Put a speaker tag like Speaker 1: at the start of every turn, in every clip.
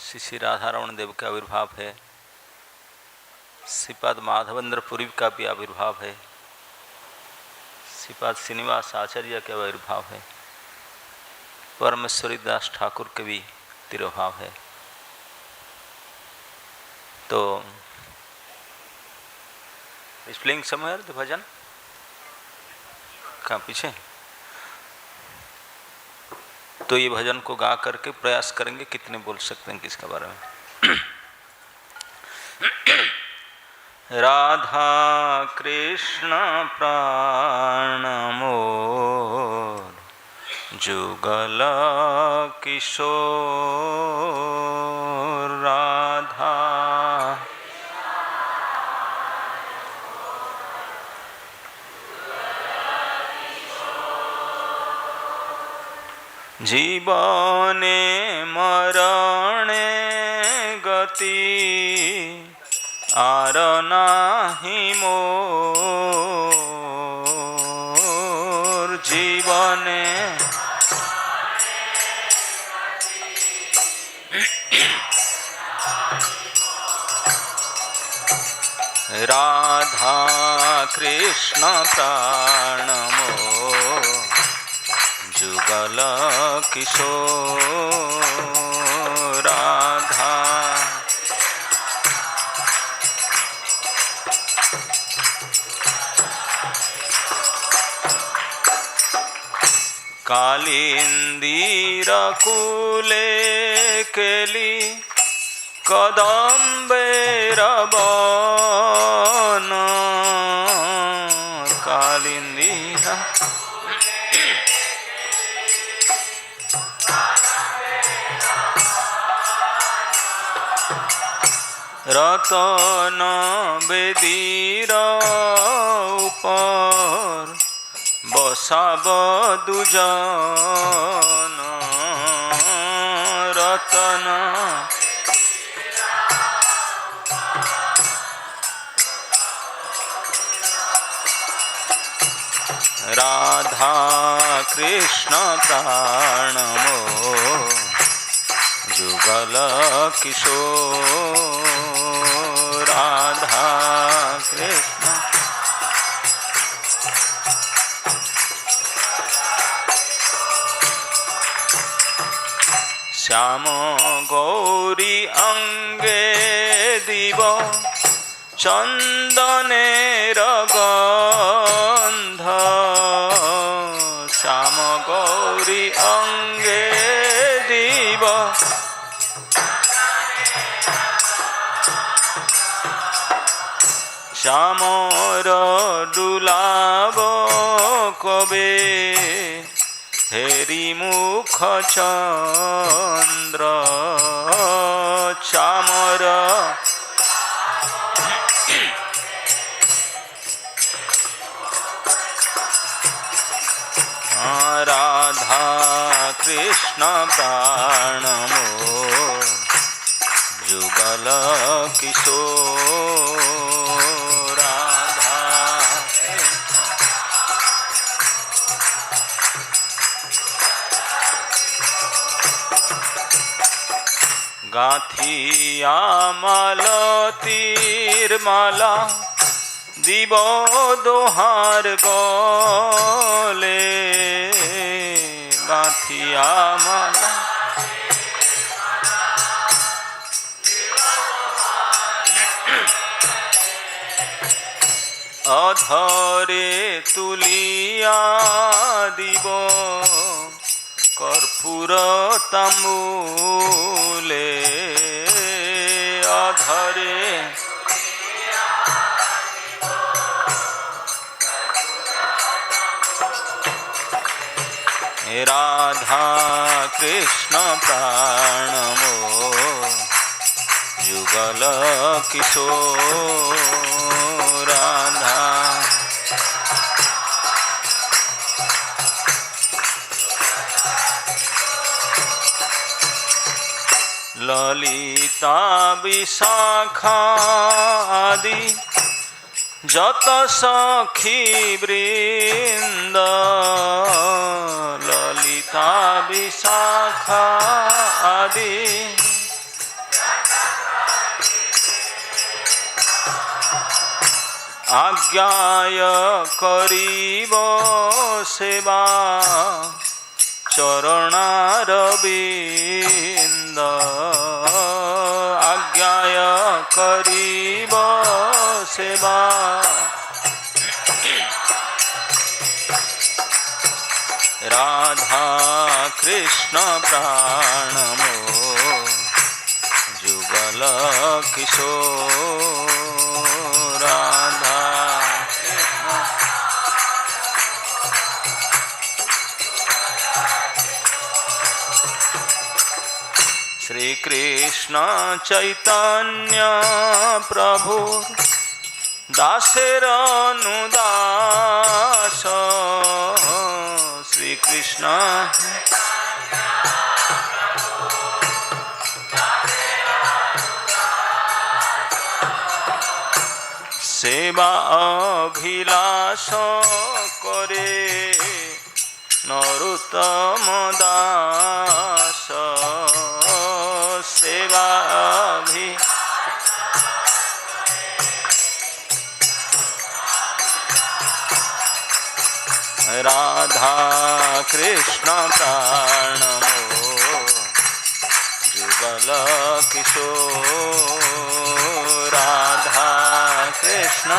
Speaker 1: श्री श्री राधारमण देव का आविर्भाव है, श्रीपाद माधवेंद्र पुरी का भी आविर्भाव है, श्रीपाद श्रीनिवास आचार्य का आविर्भाव है, परमेश्वरी दास ठाकुर के भी तिरुभाव है। तो प्लेइंग समवेयर द भजन कहाँ पीछे, तो ये भजन को गा करके प्रयास करेंगे कितने बोल सकते हैं किसके बारे में। राधा कृष्ण प्राण मोर जुगल किशोर, राधा जीवने मरणे गति आर नाही मोर, जीवने राधा कृष्ण प्राण मोर जुगल किशोर, राधा कालिंदीर कुले केली कदम्बेर वन, कालिंदीर रतन बेदीर ऊपर बसाब दुजन, रतन राधा कृष्ण प्राण मोर जुगल किशोर, राधा कृष्ण श्याम गौरी अंगे दिव चंदनेर गंध, श्याम गौरी अंगे दिव श्यामर दुलाब कबे हेरी मुख चंद्र, श्यामर राधा कृष्ण प्राण मोर जुगल किशोर, राधा गाथिया मालतीर माला दिब दोहार गले, गाथिया माला अधरे तुलिया दिब कर्पूर तांबूले, अधरे राधा कृष्ण प्राण मोर जुगल किशोर, राधा ललिता विशाखा आदि जत सखी वृंद, ललिता विशाखा आदि आज्ञाय करीब सेवा चरणारविंद आज्ञाय करीब सेवा राधा कृष्ण प्राणमो जुगल किशोर राधा श्री कृष्ण चैतन्य प्रभु दासेर अनुदास श्री कृष्ण सेवा अभिलाष करे नरोत्तम दास सेवा राधा कृष्ण प्राणमो जुगल किशोर राधा कृष्ण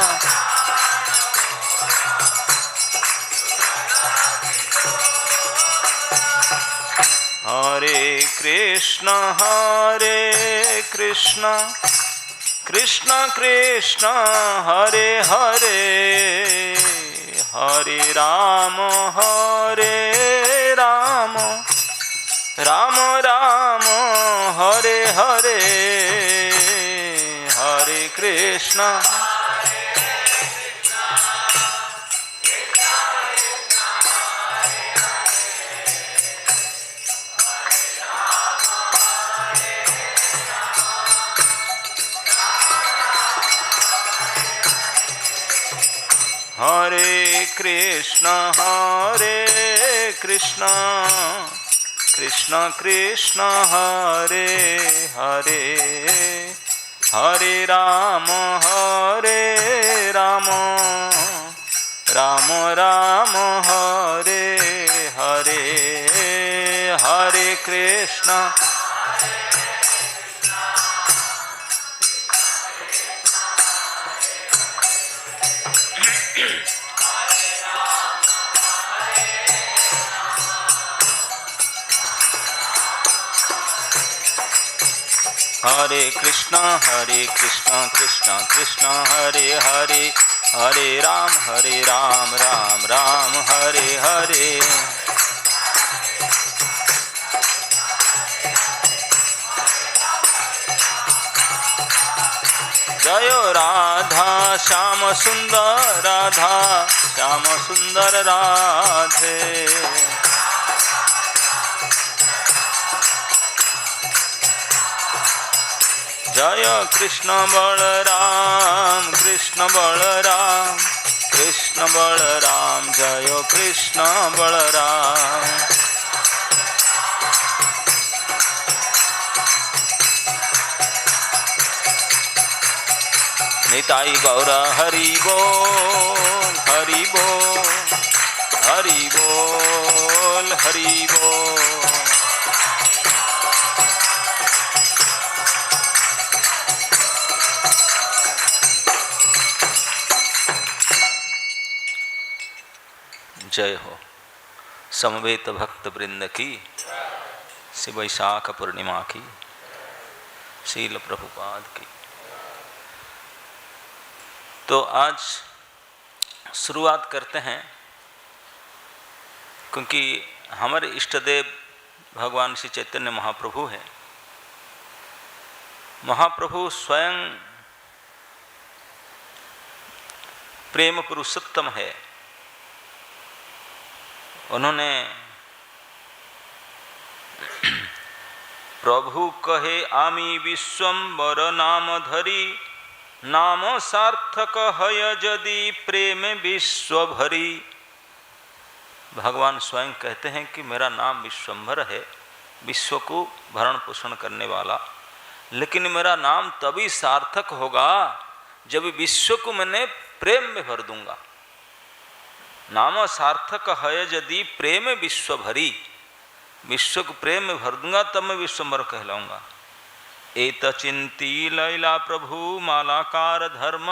Speaker 1: हरे कृष्ण कृष्ण कृष्ण हरे हरे हरे राम राम राम हरे हरे हरे कृष्ण हरे कृष्ण कृष्ण कृष्ण हरे हरे हरे राम राम राम हरे हरे हरे कृष्ण हरे कृष्ण कृष्ण कृष्ण हरे हरे हरे राम राम राम हरे हरे जय राधा श्याम सुंदर राधे जय कृष्ण बलराम जय कृष्ण बलराम निताई गौर हरि बोल हरि बोल हरि बोल हरि बोल जय हो समवेत भक्त वृंद की श्री वैशाख पूर्णिमा की शील प्रभुपाद की। तो आज शुरुआत करते हैं क्योंकि हमारे इष्ट देव भगवान श्री चैतन्य महाप्रभु हैं। महाप्रभु स्वयं प्रेम पुरुषोत्तम है। उन्होंने प्रभु कहे आमी विश्वम्बर नाम धरी नाम सार्थक हय यदि प्रेम विश्व भरी। भगवान स्वयं कहते हैं कि मेरा नाम विश्वम्भर है, विश्व को भरण पोषण करने वाला, लेकिन मेरा नाम तभी सार्थक होगा जब विश्व को मैंने प्रेम में भर दूंगा। नाम सार्थक है यदि प्रेम विश्व भरी, विश्व को प्रेम में भर दूंगा तब मैं विश्वंभर कहलाऊंगा। एत चिंती लैला प्रभु मालाकार धर्म,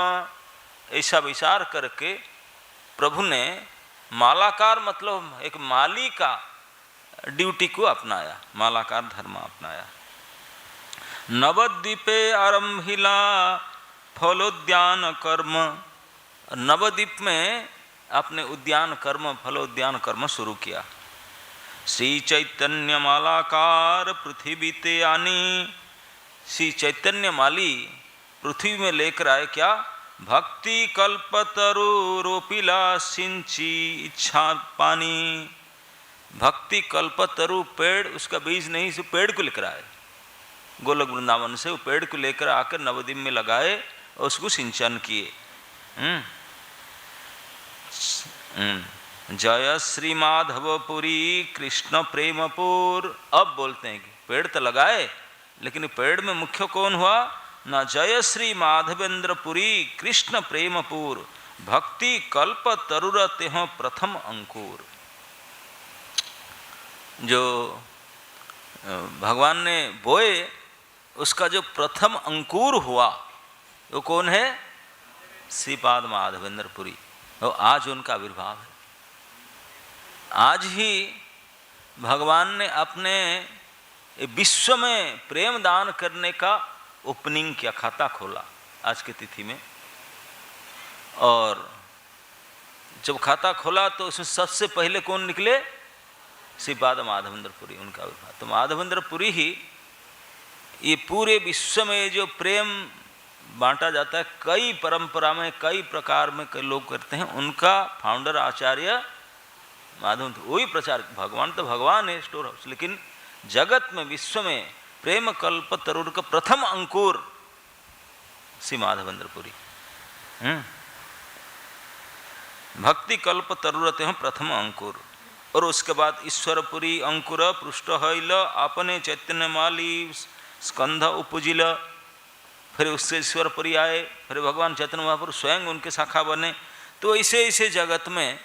Speaker 1: ऐसा विचार करके प्रभु ने मालाकार मतलब एक माली का ड्यूटी को अपनाया, मालाकार धर्म अपनाया। नवद्वीपे आरंभिला फलोद्यान कर्म, नवद्वीप में अपने उद्यान कर्म फलोद्यान कर्म शुरू किया। श्री चैतन्य मालाकार पृथ्वी ते आनी, श्री चैतन्य माली पृथ्वी में लेकर आए क्या? भक्ति कल्पतरु रोपिला सिंची इच्छा पानी। भक्ति कल्पतरु पेड़, उसका बीज नहीं, से पेड़ को लेकर आए गोलक वृंदावन से, वो पेड़ को लेकर आकर नवद्वीप में लगाए और उसको सिंचन किए। जय श्री माधवपुरी कृष्ण प्रेमपुर। अब बोलते हैं कि पेड़ तो लगाए, लेकिन पेड़ में मुख्य कौन हुआ? न जय श्री माधवेंद्रपुरी कृष्ण प्रेमपुर, भक्ति कल्प तरुरते हो प्रथम अंकुर। जो भगवान ने बोए उसका जो प्रथम अंकुर हुआ वो कौन है? श्रीपाद माधवेंद्रपुरी। और आज उनका आविर्भाव है। आज ही भगवान ने अपने विश्व में प्रेम दान करने का ओपनिंग किया, खाता खोला आज की तिथि में। और जब खाता खोला तो उसमें सबसे पहले कौन निकले? श्रीपाद माधवेंद्रपुरी, उनका आविर्भाव। तो माधवेंद्रपुरी ही ये पूरे विश्व में जो प्रेम बांटा जाता है, कई परंपरा में कई प्रकार में कई लोग करते हैं, उनका फाउंडर आचार्य माधवेंद्र, वही प्रचार। भगवान तो भगवान है स्टोर हाउस, लेकिन जगत में विश्व में प्रेम कल्प तरुर का प्रथम अंकुर श्री माधवेंद्रपुरी। भक्ति कल्प तरुरते हैं प्रथम अंकुर। और उसके बाद ईश्वरपुरी अंकुर पृष्ठ हैल अपने चैतन्य माली स्कंध उपजिल। फिर उससे ईश्वरपुरी आए, फिर भगवान चैतन्य महाप्रभु स्वयं उनके शाखा बने। तो ऐसे ऐसे जगत में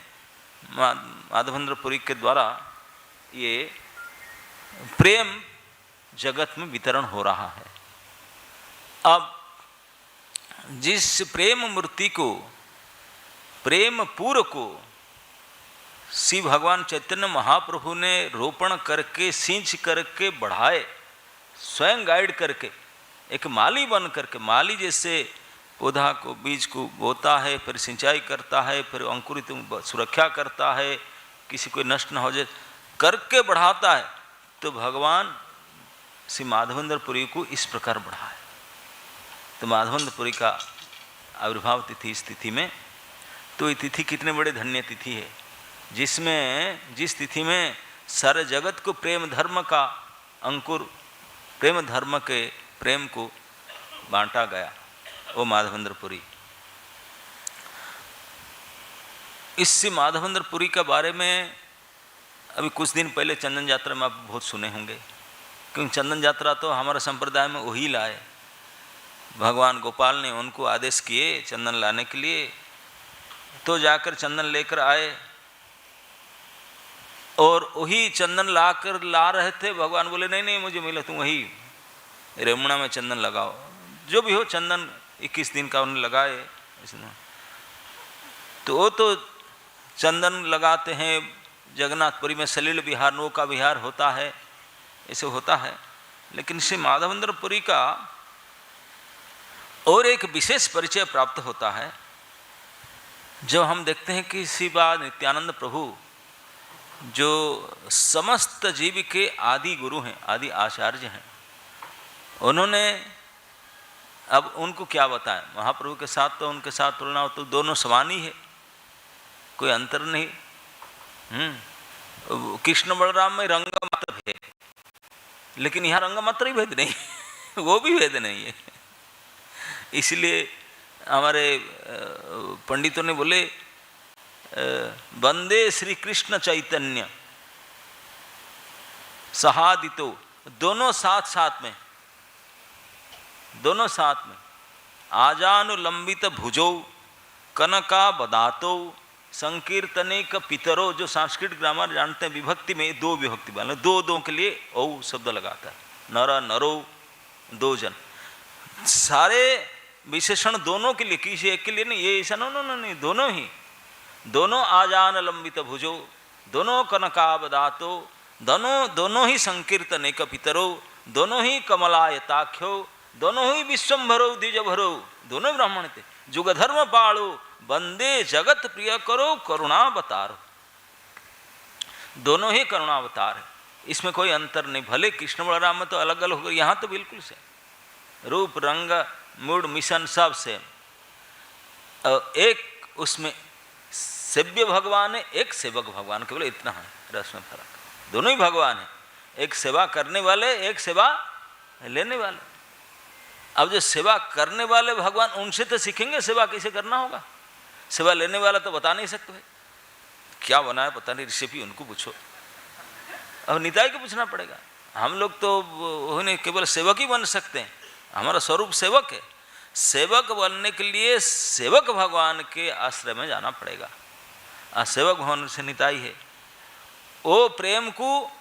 Speaker 1: माधवेंद्रपुरी के द्वारा ये प्रेम जगत में वितरण हो रहा है। अब जिस प्रेम मूर्ति को, प्रेम पूर को श्री भगवान चैतन्य महाप्रभु ने रोपण करके सींच करके बढ़ाए, स्वयं गाइड करके, एक माली बन करके, माली जैसे पौधा को बीज को बोता है, फिर सिंचाई करता है, फिर अंकुरित सुरक्षा करता है, किसी को नष्ट न हो जाए करके बढ़ाता है। तो भगवान श्री माधवेंद्रपुरी को इस प्रकार बढ़ाए। तो माधवेंद्रपुरी का आविर्भाव तिथि इस तिथि में, तो ये तिथि कितने बड़े धन्य तिथि है, जिसमें जिस तिथि में सारे जगत को प्रेम धर्म का अंकुर, प्रेम धर्म के प्रेम को बांटा गया, वो माधवेंद्रपुरी। इससे माधवेंद्रपुरी के बारे में अभी कुछ दिन पहले चंदन यात्रा में आप बहुत सुने होंगे, क्योंकि चंदन यात्रा तो हमारे संप्रदाय में वही लाए। भगवान गोपाल ने उनको आदेश किए चंदन लाने के लिए, तो जाकर चंदन लेकर आए और वही चंदन ला रहे थे। भगवान बोले नहीं नहीं मुझे मिला, तुम वही रेमुणा में चंदन लगाओ। जो भी हो, चंदन 21 दिन का उन्हें लगाए। तो वो तो चंदन लगाते हैं, जगन्नाथपुरी में सलील विहार, नौका विहार होता है, ऐसे होता है। लेकिन श्री माधवेंद्रपुरी का और एक विशेष परिचय प्राप्त होता है जब हम देखते हैं कि श्रीपाद नित्यानंद प्रभु जो समस्त जीव के आदि गुरु हैं, आदि आचार्य हैं, उन्होंने, अब उनको क्या बताएं, महाप्रभु के साथ तो उनके साथ तुलना हो तो दोनों समान ही है, कोई अंतर नहीं। कृष्ण बलराम में रंग मात्र भेद, लेकिन यहाँ रंग मात्र ही भेद नहीं वो भी भेद नहीं है। इसलिए हमारे पंडितों ने बोले वंदे श्री कृष्ण चैतन्य सहादितो, दोनों साथ साथ में, दोनों साथ में, आजानुलंबित भुजौ, कनका बदातो संकीर्तने का पितरो। जो संस्कृत ग्रामर जानते हैं विभक्ति में दो विभक्ति वाले दो के लिए औ शब्द लगाता है। नर नरो दो जन, सारे विशेषण दोनों के लिए, किसी एक के लिए नहीं। ये ऐसा नहीं, दोनों ही, दोनों आजान लंबित भुजो, दोनों कनकावदातो, दोनों ही संकीर्तने का पितरो, दोनों ही कमलायताख्यो, दोनों ही विश्वम्भरो द्विजभरो, दोनों ब्राह्मण थे। जुग धर्म पालो वंदे जगत प्रिय करो करुणावतार, दोनों ही करुणावतार है, इसमें कोई अंतर नहीं। भले कृष्ण बलराम में तो अलग अलग हो गए, यहाँ तो बिल्कुल से रूप रंग मूड मिशन सब सेम। और एक उसमें सेव्य भगवान है, एक सेवक भगवान, केवल इतना है रस में फर्क। दोनों ही भगवान है, एक सेवा करने वाले, एक सेवा लेने वाले। अब जो सेवा करने वाले भगवान, उनसे तो सीखेंगे सेवा कैसे करना होगा। सेवा लेने वाला तो बता नहीं सकते भाई क्या बना है, पता नहीं, रेसिपी उनको पूछो। अब निताई को पूछना पड़ेगा। हम लोग तो वो नहीं, केवल सेवक ही बन सकते हैं, हमारा स्वरूप सेवक है। सेवक बनने के लिए सेवक भगवान के आश्रय में जाना पड़ेगा। सेवक भगवान से निताई है, वो प्रेम को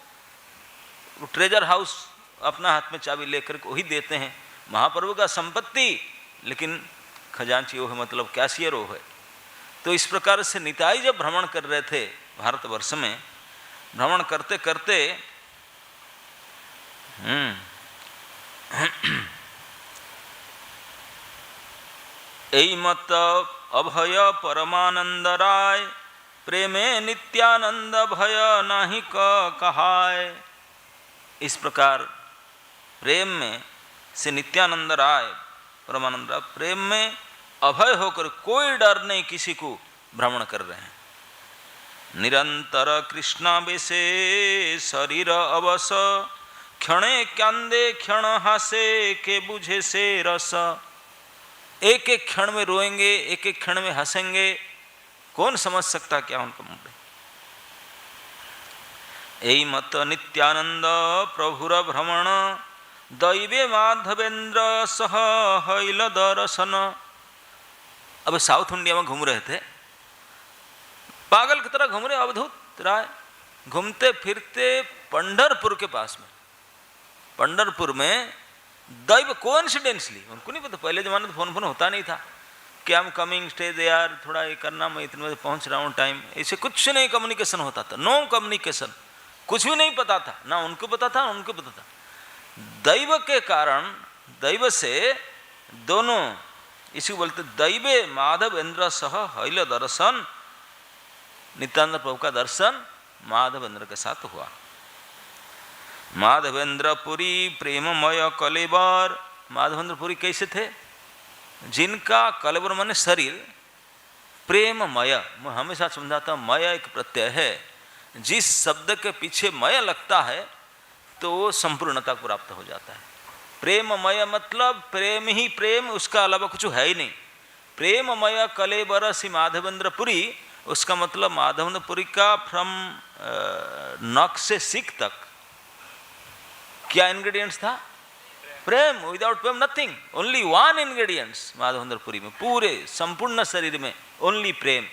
Speaker 1: ट्रेजर हाउस अपना हाथ में चाबी लेकर को ही देते हैं, महाप्रभु का संपत्ति, लेकिन खजांची वो है, मतलब कैशियर वो है। तो इस प्रकार से निताई जब भ्रमण कर रहे थे भारतवर्ष में, भ्रमण करते करते यही मत अभय परमानंद राय, प्रेमे नित्यानंद भय नाही कहाय। इस प्रकार प्रेम में से नित्यानंद राय परमानंद राय प्रेम में अभय होकर, कोई डर नहीं, किसी को भ्रमण कर रहे हैं। निरंतर कृष्णावेशे शरीर अवस, क्षणे क्यांदे क्षण हासे के बुझे से रस। एक एक क्षण में रोएंगे, एक एक क्षण में हंसेंगे, कौन समझ सकता क्या उनका मूड है। यही मत नित्यानंद प्रभुर भ्रमण, दैवे माधवेंद्र सह हैल दर्शन। अब साउथ इंडिया में घूम रहे थे, पागल की तरह घूम रहे अवधूत राय, घूमते फिरते पंढरपुर के पास में, पंढरपुर में दैव कोइंसिडेंसली, उनको नहीं पता, पहले जमाने में फोन होता नहीं था कि I am coming stay there, थोड़ा ये करना, मैं इतने बजे पहुंच रहा हूँ टाइम, ऐसे कुछ नहीं कम्युनिकेशन होता था, नो कम्युनिकेशन, कुछ भी नहीं पता था, ना उनको पता था ना उनको पता था। दैव के कारण, दैव से दोनों, इसी बोलते दैवे माधवेंद्र सह हैल दर्शन, नित्यानंद प्रभु का दर्शन माधवेंद्र के साथ हुआ। माधवेंद्र पुरी प्रेममय कलेबर, माधवेंद्र पुरी कैसे थे, जिनका कलेबर माने शरीर, प्रेममय, मैं हमेशा समझाता हूँ मय एक प्रत्यय है, जिस शब्द के पीछे मय लगता है तो वो संपूर्णता को प्राप्त हो जाता है। प्रेममय मतलब प्रेम ही प्रेम, उसका अलावा कुछ है ही नहीं। प्रेममय कलेबर श्री माधवेंद्र पुरी, उसका मतलब माधवेंद्र पुरी का फ्रॉम नख से सिक तक क्या इंग्रेडिएंट्स था, प्रेम। विदाउट प्रेम nothing, only one ingredients Madhavendra Puri में, पूरे संपूर्ण शरीर में ओनली प्रेम,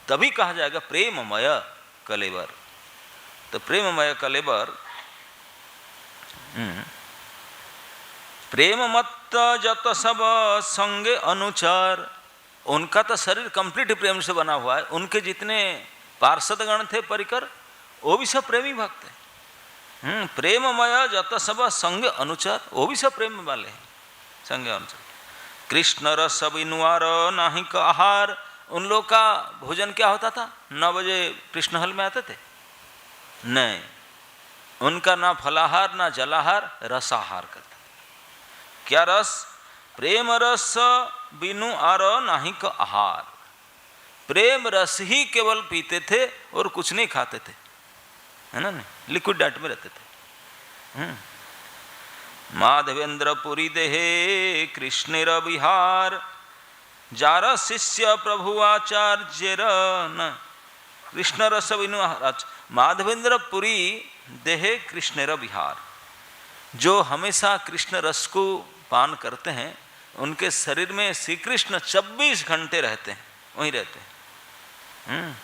Speaker 1: तभी कहा जाएगा प्रेममय कलेबर। तो प्रेममय कलेबर, प्रेम मत जत सब संगे अनुचार, उनका तो शरीर कंप्लीट प्रेम से बना हुआ है, उनके जितने पार्षद गण थे परिकर, वो भी सब प्रेमी भक्त हैं। प्रेममय जत सब संग अनुचार, वो भी सब प्रेम वाले हैं, संग अनुचार। कृष्ण रस बिनुआर नाही का आहार, उन लोग का भोजन क्या होता था, 9 बजे कृष्ण हल में आते थे, नहीं, उनका ना फलाहार ना जलाहार, रसाहार करता। क्या रस, प्रेम रस बिनु आर नाही का आहार, प्रेम रस ही केवल पीते थे और कुछ नहीं खाते थे, है ना, नहीं, लिक्विड डाइट में रहते थे। माधवेंद्र पुरी देहे कृष्णेर विहार, जार शिष्य प्रभु आचार्य न, कृष्ण रस बिनु आहार। माधवेंद्र पुरी देहे कृष्णेर विहार, जो हमेशा कृष्ण रस को पान करते हैं, उनके शरीर में श्री कृष्ण 24 घंटे रहते हैं, वहीं रहते हैं।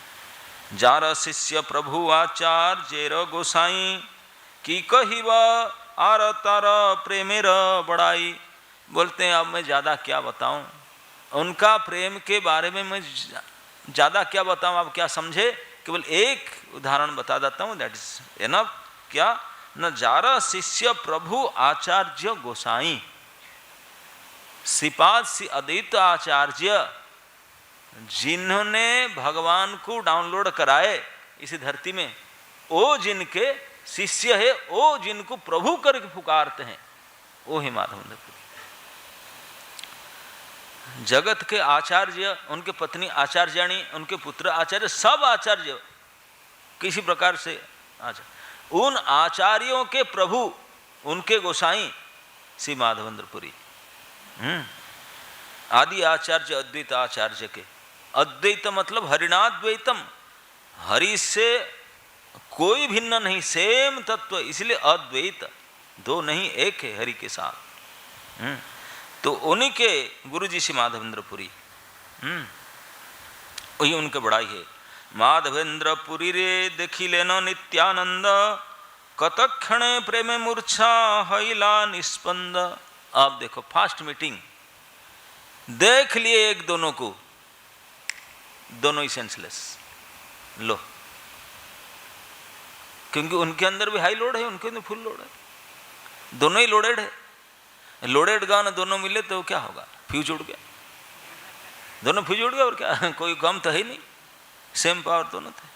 Speaker 1: जार शिष्य प्रभु आचार्य गोसाई की कहिब आर तार प्रेमेर बड़ाई। बोलते हैं अब मैं ज़्यादा क्या बताऊं, उनका प्रेम के बारे में मैं ज़्यादा क्या बताऊं, आप क्या समझे, केवल एक उदाहरण बता देता हूं, दैट इज एनफ। क्या न जारा शिष्य प्रभु आचार्य गोसाई, श्रीपाद श्री अद्वैत आचार्य जिन्होंने भगवान को डाउनलोड कराए इस धरती में, वो जिनके शिष्य है, वो जिनको प्रभु करके पुकारते हैं, वो ही माधवेंद्र पुरी। जगत के आचार्य, उनके पत्नी आचार्याणी, उनके पुत्र आचार्य, सब आचार्य किसी प्रकार से आचार्य, उन आचार्यों के प्रभु, उनके गोसाई श्री माधवेंद्र पुरी। आदि आचार्य अद्वैत आचार्य के, अद्वैत मतलब हरिणाद्वैतम, हरि से कोई भिन्न नहीं, सेम तत्व, इसलिए अद्वैत, दो नहीं एक है हरि के साथ। तो उन्हीं के गुरु जी श्री माधवेंद्र पुरी, वही उनके बड़ाई है। माधवेंद्र पुरी रे देखी लेना नित्यानंद, कतक्षणे प्रेम मूर्छा हैला निस्पंद। आप देखो फास्ट मीटिंग, देख लिए एक दोनों को, दोनों ही सेंसलेस, लो, क्योंकि उनके अंदर भी हाई लोड है, उनके अंदर फुल लोड है, दोनों ही लोडेड है। लोडेड गान दोनों मिले तो क्या होगा, फ्यूज उड़ गया, दोनों फ्यूज उड़ गया, और क्या, कोई कम तो है नहीं, सेम पावर दोनों थे।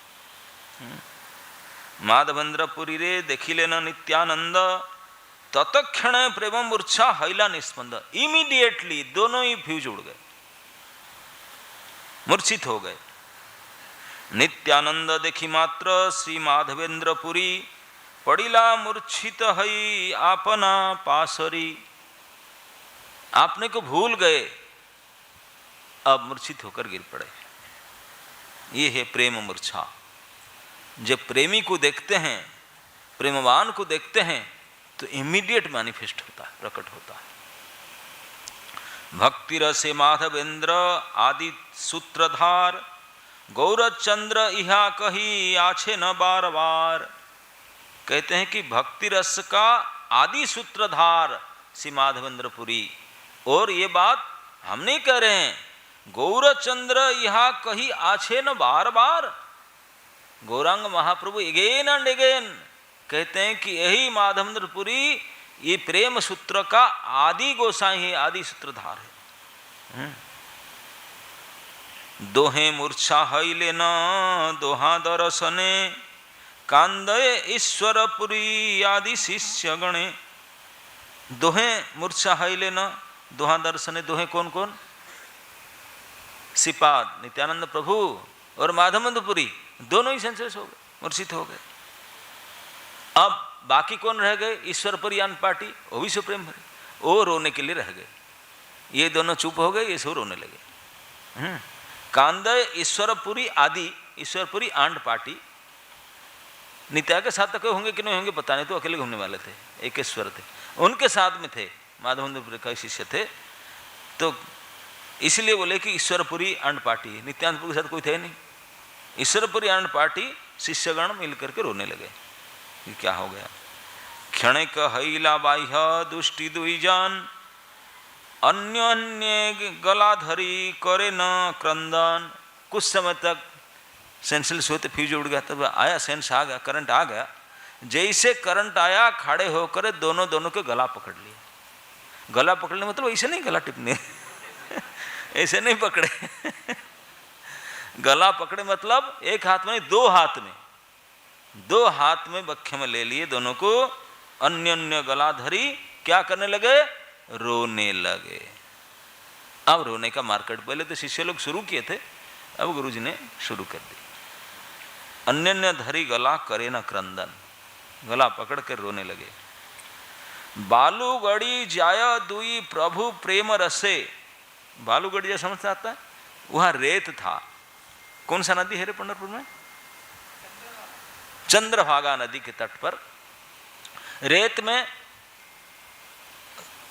Speaker 1: माधवेंद्र पुरी रे देखी लेना नित्यानंद, तत्क्षण प्रेम मूर्छा हैला निस्पंद। इमीडिएटली दोनों ही फ्यूज उड़ गए, मूर्छित हो गए। नित्यानंद देखी मात्र श्री माधवेंद्र पुरी, पड़िला मूर्छित हई आपना पासरी। आपने को भूल गए, अब मूर्छित होकर गिर पड़े। ये है प्रेम मूर्छा। जब प्रेमी को देखते हैं, प्रेमवान को देखते हैं, तो इमीडिएट मैनिफेस्ट होता है, प्रकट होता है। भक्ति रसे माधवेंद्र आदि सूत्रधार, गौरचंद्र इहा कही आछे न बार बार। कहते हैं कि भक्ति रस का आदि सूत्रधार श्री माधवेंद्र पुरी, और ये बात हम नहीं कह रहे हैं, गौरचंद्र यहाँ कही आछे न बार बार। गौरांग महाप्रभु अगेन एंड अगेन कहते हैं कि यही माधवेंद्र पुरी ये प्रेम सूत्र का आदि गोसाई है, आदि सूत्रधार है। दोहे मूर्छा हईले न दोहा दर्शने, कांदय ईश्वर पुरी आदि शिष्य गणे। दोहे मूर्छा हईले न दोहा दर्शने, दोहे कौन कौन, श्रीपाद नित्यानंद प्रभु और माधवेंद्र पुरी, दोनों ही सेंसेस हो गए, मूर्छित हो गए। अब बाकी कौन रह गए, ईश्वरपुरी आन पार्टी, वो भी सुप्रीम भरे, वो रोने के लिए रह गए। ये दोनों चुप हो गए, ये सब रोने लगे। कांदय ईश्वरपुरी आदि, ईश्वरपुरी आंड पार्टी, नित्या के साथ तक होंगे कि नहीं होंगे पता नहीं, तो अकेले घूमने वाले थे, एक ईश्वर थे, उनके साथ में थे, माधवेंद्र का शिष्य थे। तो इसलिए बोले कि ईश्वरपुरी आंड पार्टी, नित्यानंदपुर के साथ कोई थे नहीं, ईश्वरपुरी आंड पार्टी शिष्यगण मिल करके रोने लगे कि क्या हो गया। क्षणिक हईला बाह्य दुष्टि दुईजान, अन्य अन्य गलाधरी करे न क्रंदन। कुछ समय तक सेंसलेस हुए, तो फ्यूज उड़ गया, तब आया सेंस आ गया, करंट आ गया। जैसे करंट आया, खड़े होकर दोनों दोनों के गला पकड़ लिया। गला पकड़ने मतलब ऐसे नहीं गला टिपने ऐसे नहीं पकड़े गला पकड़े मतलब एक हाथ में नहीं, दो हाथ में, दो हाथ में बख्खे में ले लिए दोनों को, अन्य अन्य गला धरी, क्या करने लगे, रोने लगे। अब रोने का मार्केट, पहले तो शिष्य लोग शुरू किए थे, अब गुरुजी ने शुरू कर दी। अन्य अन्य धरी गला करे न क्रंदन, गला पकड़ कर रोने लगे। बालूगढ़ी जाय दुई प्रभु प्रेम रसे। बालूगढ़ी जैसा समझ आता है, वहां रेत था। कौन सा नदी है रे पंढरपुर में, चंद्रभागा नदी के तट पर रेत में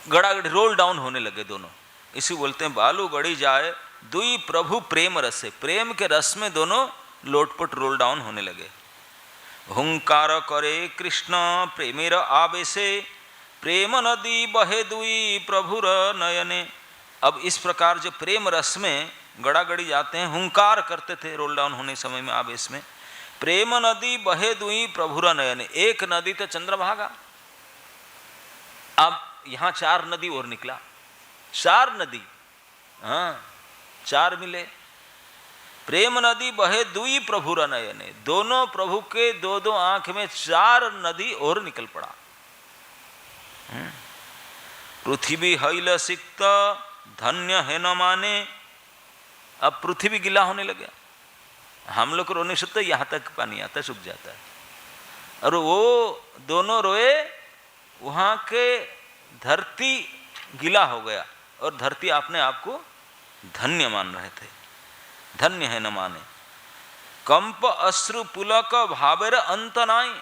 Speaker 1: गड़ागड़ी रोल डाउन होने लगे दोनों, इसी बोलते हैं बालूगढ़ी जाए दुई प्रभु प्रेम रसे, प्रेम के रस में दोनों लोटपट रोल डाउन होने लगे। हुंकार करे कृष्ण प्रेमेर आवेशे, प्रेम नदी बहे दुई प्रभुर नयने। अब इस प्रकार जो प्रेम रस में गड़ागड़ी जाते हैं, हुंकार करते थे रोल डाउन होने समय में आवेश में, प्रेम नदी बहे दुई प्रभुर नयने। एक नदी तो चंद्रभागा, अब यहां 4 नदी और निकला, 4 नदी, हाँ 4 मिले। प्रेम नदी बहे दुई प्रभुर नयने, दोनों प्रभु के 2-2 आंख में 4 नदी और निकल पड़ा। पृथ्वी हईल सिक्त धन्य है न माने, अब पृथ्वी गिला होने लगा। हम लोग रोने से तो यहां तक पानी आता, सूख जाता है, और वो दोनों रोए, वहां के धरती गिला हो गया, और धरती अपने आप को धन्य मान रहे थे, धन्य है न माने। कंप अश्रु पुलक भावेर अंत नाई,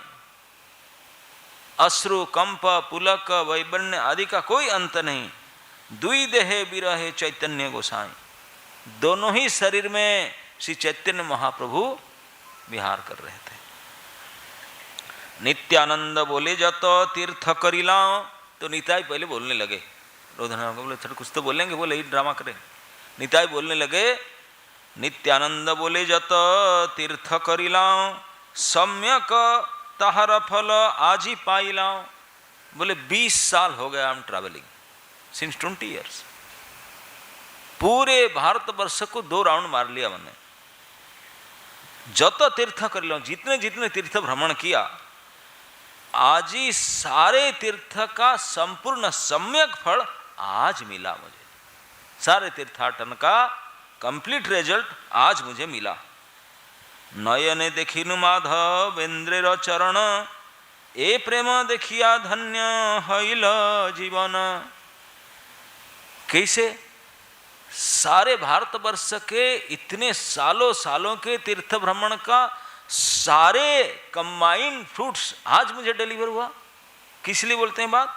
Speaker 1: अश्रु कंप पुलक वैबन्य आदि का कोई अंत नहीं। दुई देहे विरहे चैतन्य गोसाई, दोनों ही शरीर में श्री चैतन्य महाप्रभु विहार कर रहे थे। नित्यानंद बोले जत तीर्थ करिलाओ, तो निताई पहले बोलने लगे, रोधना को बोले थोड़ा कुछ तो बोलेंगे, बोले ही ड्रामा करें। निताई बोलने लगे, नित्यानंद बोले जत तीर्थ करिलाओ, सम्यक तहर फल आज ही पाइलाओ। बोले 20 साल हो गया I am travelling since 20 years, पूरे भारतवर्ष को 2 राउंड मार लिया मैंने। जत तीर्थ करिलाओ, जितने जितने तीर्थ भ्रमण किया, आज ही सारे तीर्थ का संपूर्ण सम्यक फल आज मिला मुझे, सारे तीर्थाटन का कंप्लीट रिजल्ट आज मुझे मिला। नयने देखिनु माधव इंद्रेर चरण, ए प्रेम देखिया धन्य हईल जीवन। कैसे? सारे भारतवर्ष के इतने सालों सालों के तीर्थ भ्रमण का सारे कंबाइंड फ्रूट्स आज मुझे डिलीवर हुआ। किस लिए बोलते हैं बात?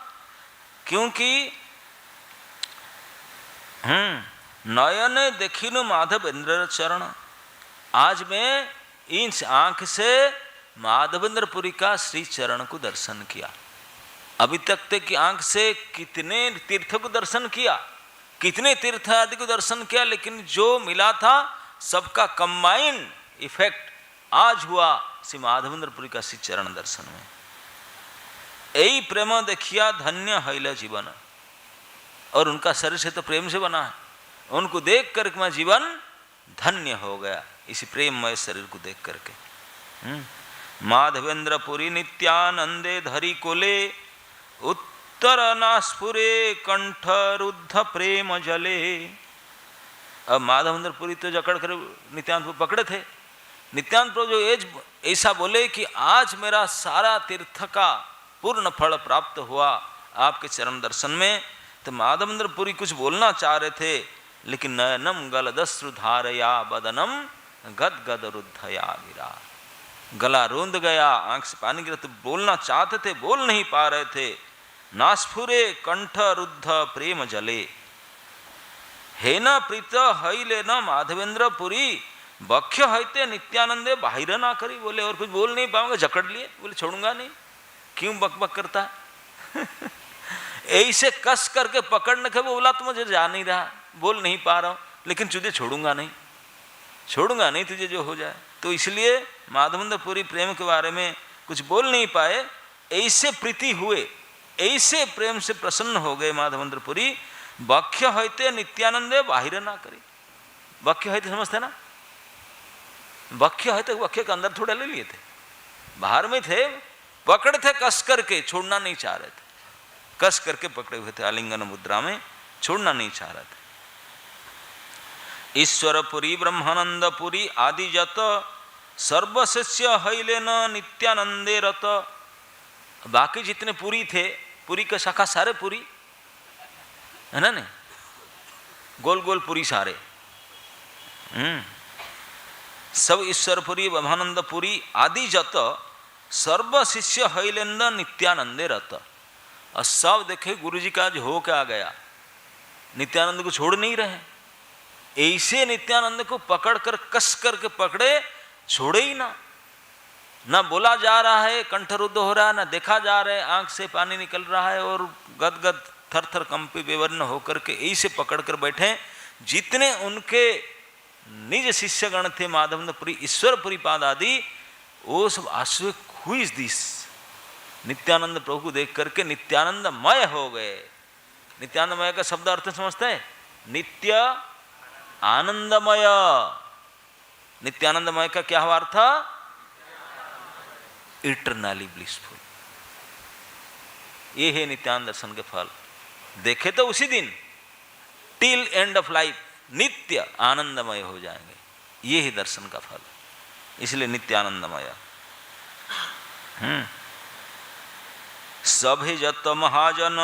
Speaker 1: क्योंकि नयन देखिनु माधवेंद्र चरण, आज मैं इस आंख से माधवेंद्रपुरी का श्री चरण को दर्शन किया। अभी तक की आंख से कितने तीर्थ को दर्शन किया, कितने तीर्थ आदि को दर्शन किया, लेकिन जो मिला था सबका कंबाइंड इफेक्ट आज हुआ श्री माधवेंद्रपुरी का श्री चरण दर्शन में। यही प्रेम देखिया धन्य हईल जीवन, और उनका शरीर से तो प्रेम से बना है, उनको देख कर मैं जीवन धन्य हो गया, इसी प्रेममय शरीर को देख करके। माधवेंद्रपुरी नित्यानंदे धरी कोले, उत्तर नास्फुरे कंठ रुद्ध प्रेम जले। अब माधवेंद्रपुरी तो जकड़ कर नित्यानंद को पकड़े थे। नित्यानंद प्रभु जो ऐसा बोले कि आज मेरा सारा तीर्थ का पूर्ण फल प्राप्त हुआ आपके चरण दर्शन में, तो माधवेंद्रपुरी कुछ बोलना चाह रहे थे, लेकिन नयनम गलदश्रु धारया बदनम गद गद रुद्धया गिरा, गला रूंध गया, आंख से पानी गिरा, तो बोलना चाहते थे, बोल नहीं पा रहे थे। नास्फुरे कंठ रुद्ध प्रेम जले, हे न प्रीत हईले न माधवेंद्रपुरी, बख्य हईते नित्यानंदे बाहिर ना करी। बोले और कुछ बोल नहीं पाऊंगा, जकड़ लिए, बोले छोड़ूंगा नहीं। क्यों बक बक करता है? ऐसे कस करके पकड़ने के बोला तो मुझे जा नहीं रहा, बोल नहीं पा रहा हूं, लेकिन तुझे छोड़ूंगा नहीं, छोड़ूंगा नहीं तुझे जो हो जाए। तो इसलिए माधवेंद्रपुरी प्रेम के बारे में कुछ बोल नहीं पाए। ऐसे प्रीति हुए, ऐसे प्रेम से प्रसन्न हो गए माधवेंद्रपुरी। बख्य होते नित्यानंदे बाहिर ना करी। बख्य होते समझते ना, बख्य होते बख्य के अंदर थोड़ा ले लिए थे, बाहर में थे, पकड़े थे कस करके, छोड़ना नहीं चाह रहे थे, कस करके पकड़े हुए थे आलिंगन मुद्रा में, छोड़ना नहीं चाह रहे थे। ईश्वरपुरी ब्रह्मानंदपुरी आदि जत, सर्वशिष्य हईले न नित्यानंदे रत। बाकी जितने पुरी थे, पुरी का शाखा सारे पुरी है ना, नहीं गोल गोल पुरी सारे, सब ईश्वरपुरी ब्रह्मानंदपुरी आदि जत, सर्व शिष्य हईलेंद नित्यानंदे रत। और सब देखे गुरु जी का जो हो क्या गया, नित्यानंद को छोड़ नहीं रहे, ऐसे नित्यानंद को पकड़ कर कस करके पकड़े, छोड़े ही ना। ना बोला जा रहा है, कंठरुद्ध हो रहा है, ना देखा जा रहा है, आंख से पानी निकल रहा है और गदगद थर थर कंपी विवर्ण होकर के ऐसे पकड़ कर बैठे। जितने उनके निज शिष्यगण थे, माधवेंद्रपुरी, ईश्वरपुरी पाद आदि, वो सब आश्चर्य, हु इज दिस? नित्यानंद प्रभु को देख करके नित्यानंदमय हो गए। नित्यानंदमय का शब्द अर्थ समझते हैं? नित्य आनंदमय। नित्यानंदमय का क्या हुआ अर्थ? Eternally blissful. ये है नित्यानंद दर्शन के फल। देखे तो उसी दिन, टिल एंड ऑफ लाइफ नित्य आनंदमय हो जाएंगे। ये ही दर्शन का फल, इसलिए नित्यानंदमय। सभे जत महाजन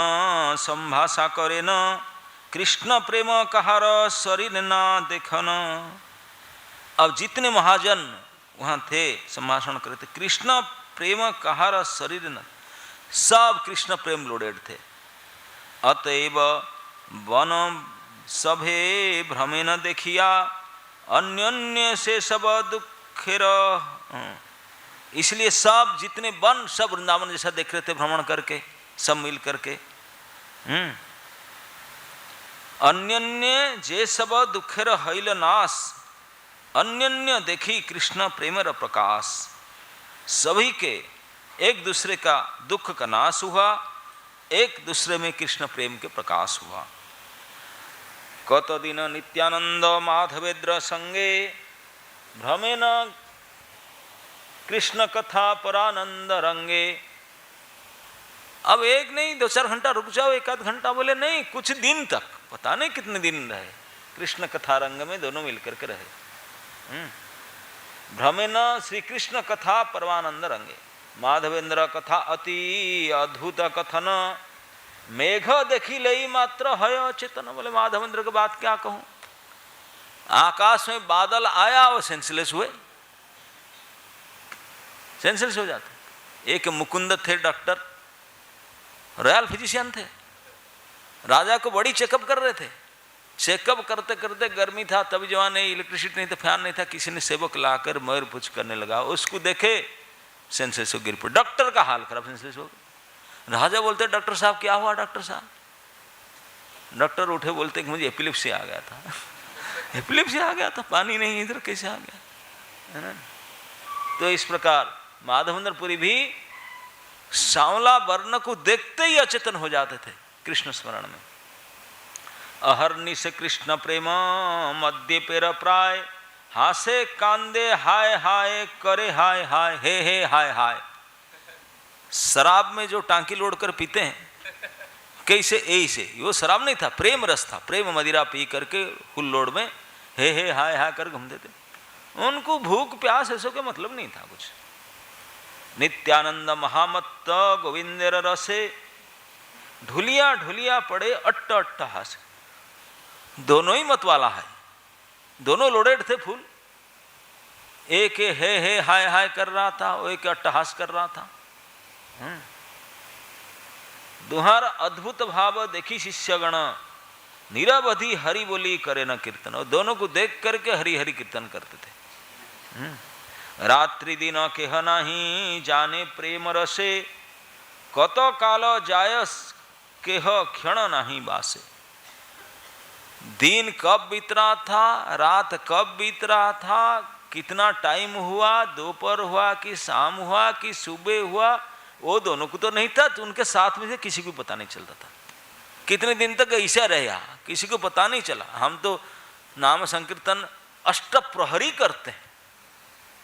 Speaker 1: संभाषा करे न, कृष्ण प्रेम कहार शरीर ना देखन। अब जितने महाजन वहाँ थे, संभाषण करे थे, कृष्ण प्रेम कहार शरीर न, सब कृष्ण प्रेम लोडेड थे। अतएव वन सभे भ्रमे न देखिया, अन्योन्य से सब दुखेर। इसलिए सब जितने वन, सब वृंदावन जैसा देख रहे थे भ्रमण करके, सब मिल करके। अन्योन्य जे सब दुखेर हईल नाश, अन्योन्य देखी कृष्ण प्रेमर प्रकाश। सभी के एक दूसरे का दुख का नाश हुआ, एक दूसरे में कृष्ण प्रेम के प्रकाश हुआ। कत दिन नित्यानंद माधवेद्र संगे, भ्रमेन कृष्ण कथा परानंद रंगे। अब एक नहीं, 2-4 घंटा रुक जाओ, 1-आध घंटा बोले नहीं, कुछ दिन तक, पता नहीं कितने दिन रहे, कृष्ण कथा रंग में दोनों मिलकर के रहे। भ्रमेन श्री कृष्ण कथा परमानंद रंगे। माधवेंद्र कथा अति अद्भुत कथन, मेघ देखी लई मात्र है चेतन। बोले माधवेंद्र की बात क्या कहूं, आकाश में बादल आया वो सेंसलेस हुए, सेंसलेस हो जाते। एक मुकुंद थे डॉक्टर, रॉयल फिजिशियन थे, राजा को बड़ी चेकअप कर रहे थे। चेकअप करते करते, गर्मी था तभी, जवान नहीं, इलेक्ट्रिसिटी नहीं था, फैन नहीं था, किसी ने सेवक लाकर मयूर पूछ करने लगा, उसको देखे सेंसलेस हो गिर पड़े। डॉक्टर का हाल खराब, सेंसलेस हो गया। राजा बोलते डॉक्टर साहब क्या हुआ डॉक्टर साहब? डॉक्टर उठे, बोलते कि मुझे एपिलेप्सी आ गया था। एपिलेप्सी आ गया था, पानी नहीं इधर कैसे आ गया, है ना? तो इस प्रकार माधवेंद्रपुरी भी सांवला वर्ण को देखते ही अचेतन हो जाते थे कृष्ण स्मरण में। अहर्निश कृष्ण प्रेम मध्य पेर प्राय, हासे कांदे हाय हाय करे हाय हाय, हे हाय हाय। शराब में जो टांकी लोड कर पीते हैं, कैसे ऐसे, वो शराब नहीं था, प्रेम रस था। प्रेम मदिरा पी करके फुल लोड में हे हाय हाय कर घूमते थे। उनको भूख प्यास ऐसो के मतलब नहीं था कुछ। नित्यानंद महामत्त गोविंदर रसे, ढुलिया ढुलिया पड़े अट्ट अट्ट हासे। दोनों ही मत वाला है, दोनों लोडेड थे फुल। एक हे हाय हाय कर रहा था, वो एक अट्टहास कर रहा था। दुहार अद्भुत भाव देखी शिष्यगण, निरवधि हरि बोली करे न कीर्तन। और दोनों को देख करके हरि हरि कीर्तन करते थे। रात्रि दिन केह नहीं जाने प्रेम रसे, कत काल जायस केह क्षण नहीं बासे। दिन कब बीत रहा था, रात कब बीत रहा था, कितना टाइम हुआ, दोपहर हुआ कि शाम हुआ कि सुबह हुआ, वो दोनों को तो नहीं था। तो उनके साथ में से किसी को पता नहीं चलता था। कितने दिन तक ऐसा रहा किसी को पता नहीं चला। हम तो नाम संकीर्तन अष्टप्रहरी करते हैं,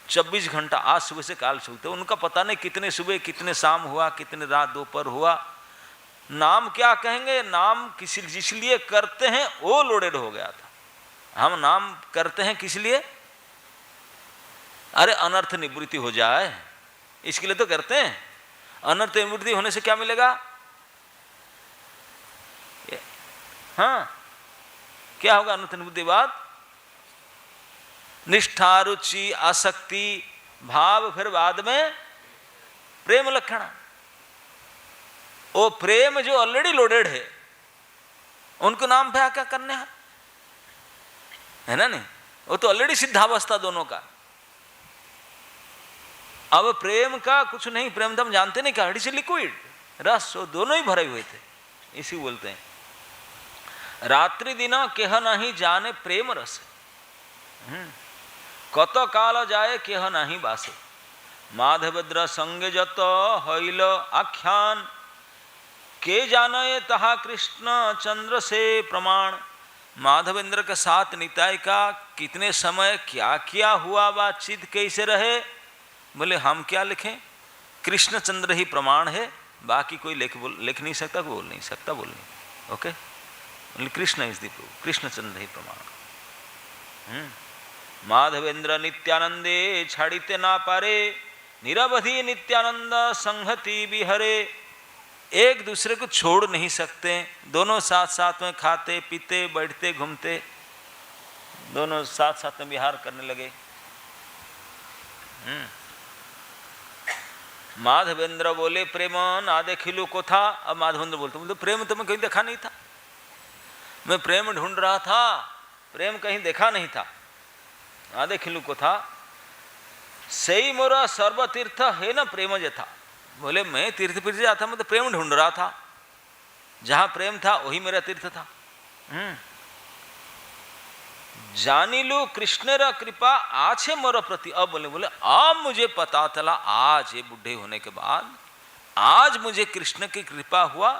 Speaker 1: 24 घंटा, आज सुबह से काल सुबह। उनका पता नहीं कितने सुबह कितने शाम हुआ, कितने रात दोपहर हुआ। नाम क्या कहेंगे, नाम किस जिसलिए करते हैं वो लोडेड हो गया था। हम नाम करते हैं किस लिए? अरे अनर्थ निवृत्ति हो जाए, इसके लिए तो करते हैं। अनर्थ निवृत्ति होने से क्या मिलेगा? हाँ, क्या होगा अनर्थ निवृत्ति बाद? निष्ठा, रुचि, आसक्ति, भाव, फिर बाद में प्रेम लक्षण। वो प्रेम जो ऑलरेडी लोडेड है, उनको नाम पे क्या करने हैं? है ना, नहीं, वो तो ऑलरेडी सिद्धावस्था दोनों का। अब प्रेम का कुछ नहीं, प्रेम तो हम जानते नहीं क्या, इट्स लिक्विड रस, वो दोनों ही भरे हुए थे। इसी बोलते हैं रात्रि दिन केह नहीं जाने प्रेम रस, कत काल जाए केह नहीं बासे, माधवेंद्र संगे जत हईल आख्यान, के जाने तहा कृष्ण चंद्र से प्रमाण। माधवेंद्र के साथ निताई का कितने समय क्या किया हुआ, बातचीत कैसे रहे, बोले हम क्या लिखें, कृष्ण चंद्र ही प्रमाण है, बाकी कोई लिख नहीं सकता, बोल नहीं सकता, बोल नहीं। Okay, Krishna is the proof, Krishna Chandra ही प्रमाण। माधवेंद्र नित्यानंदे छाड़ीते ना पारे, निरवधि नित्यानंद संहति बिहरे। एक दूसरे को छोड़ नहीं सकते, दोनों साथ साथ में खाते पीते बैठते घूमते, दोनों साथ साथ में विहार करने लगे। माधवेंद्र बोले प्रेम ना देखिलू को था। अब माधवेंद्र बोलते प्रेम तो मैं कहीं देखा नहीं था, मैं प्रेम ढूंढ रहा था, प्रेम कहीं देखा नहीं था। ना देखिलू को था, सही मोरा सर्वतीर्थ है न प्रेम जथा। बोले मैं तीर्थ फिर जाता, मैं तो प्रेम ढूंढ रहा था, जहां प्रेम था वही मेरा तीर्थ था। जानिलू कृष्णेर कृपा आज है मोर प्रति। अब बोले अब मुझे पता चला, आज ये बुढ़े होने के बाद आज मुझे कृष्ण की कृपा हुआ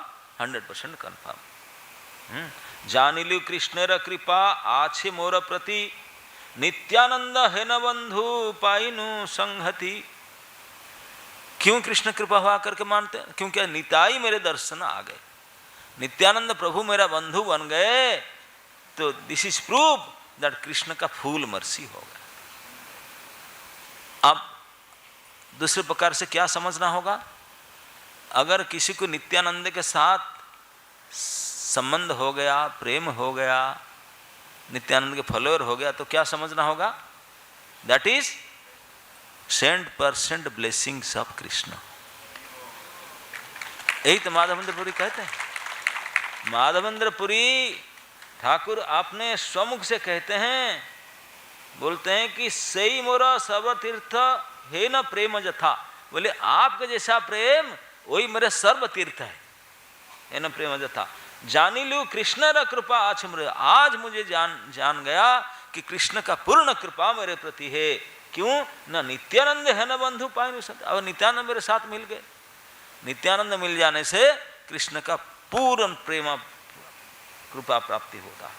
Speaker 1: 100% कन्फर्म। जानिलू कृष्णेर कृपा आज है मोर प्रति, नित्यानंद है न बंधु पाइनु संहति। क्यों कृष्ण कृपा हुआ करके मानते हैं, क्योंकि निताई मेरे दर्शन आ गए, नित्यानंद प्रभु मेरा बंधु बन गए, तो this is proof that Krishna का फूल मर्सी होगा। अब दूसरे प्रकार से क्या समझना होगा, अगर किसी को नित्यानंद के साथ संबंध हो गया, प्रेम हो गया, नित्यानंद के फॉलोअर हो गया, तो क्या समझना होगा, that is 100% blessings of Krishna. यही तो माधवेंद्रपुरी कहते हैं। माधवेंद्रपुरी ठाकुर आपने स्वमुख से कहते हैं, बोलते हैं कि सही मोरा सर्वतीर्थ है न प्रेम जथा। बोले आपके जैसा प्रेम वही मेरे सर्वतीर्थ है न प्रेम जथा। जानी लू कृष्ण र कृपा आज मेरे, आज मुझे जान गया कि कृष्ण का पूर्ण कृपा मेरे प्रति है। क्यों न नित्यानंद है न बंधु पाए नहीं सकते। अब नित्यानंद मेरे साथ मिल गए, नित्यानंद मिल जाने से कृष्ण का पूर्ण प्रेम कृपा प्राप्ति होता है।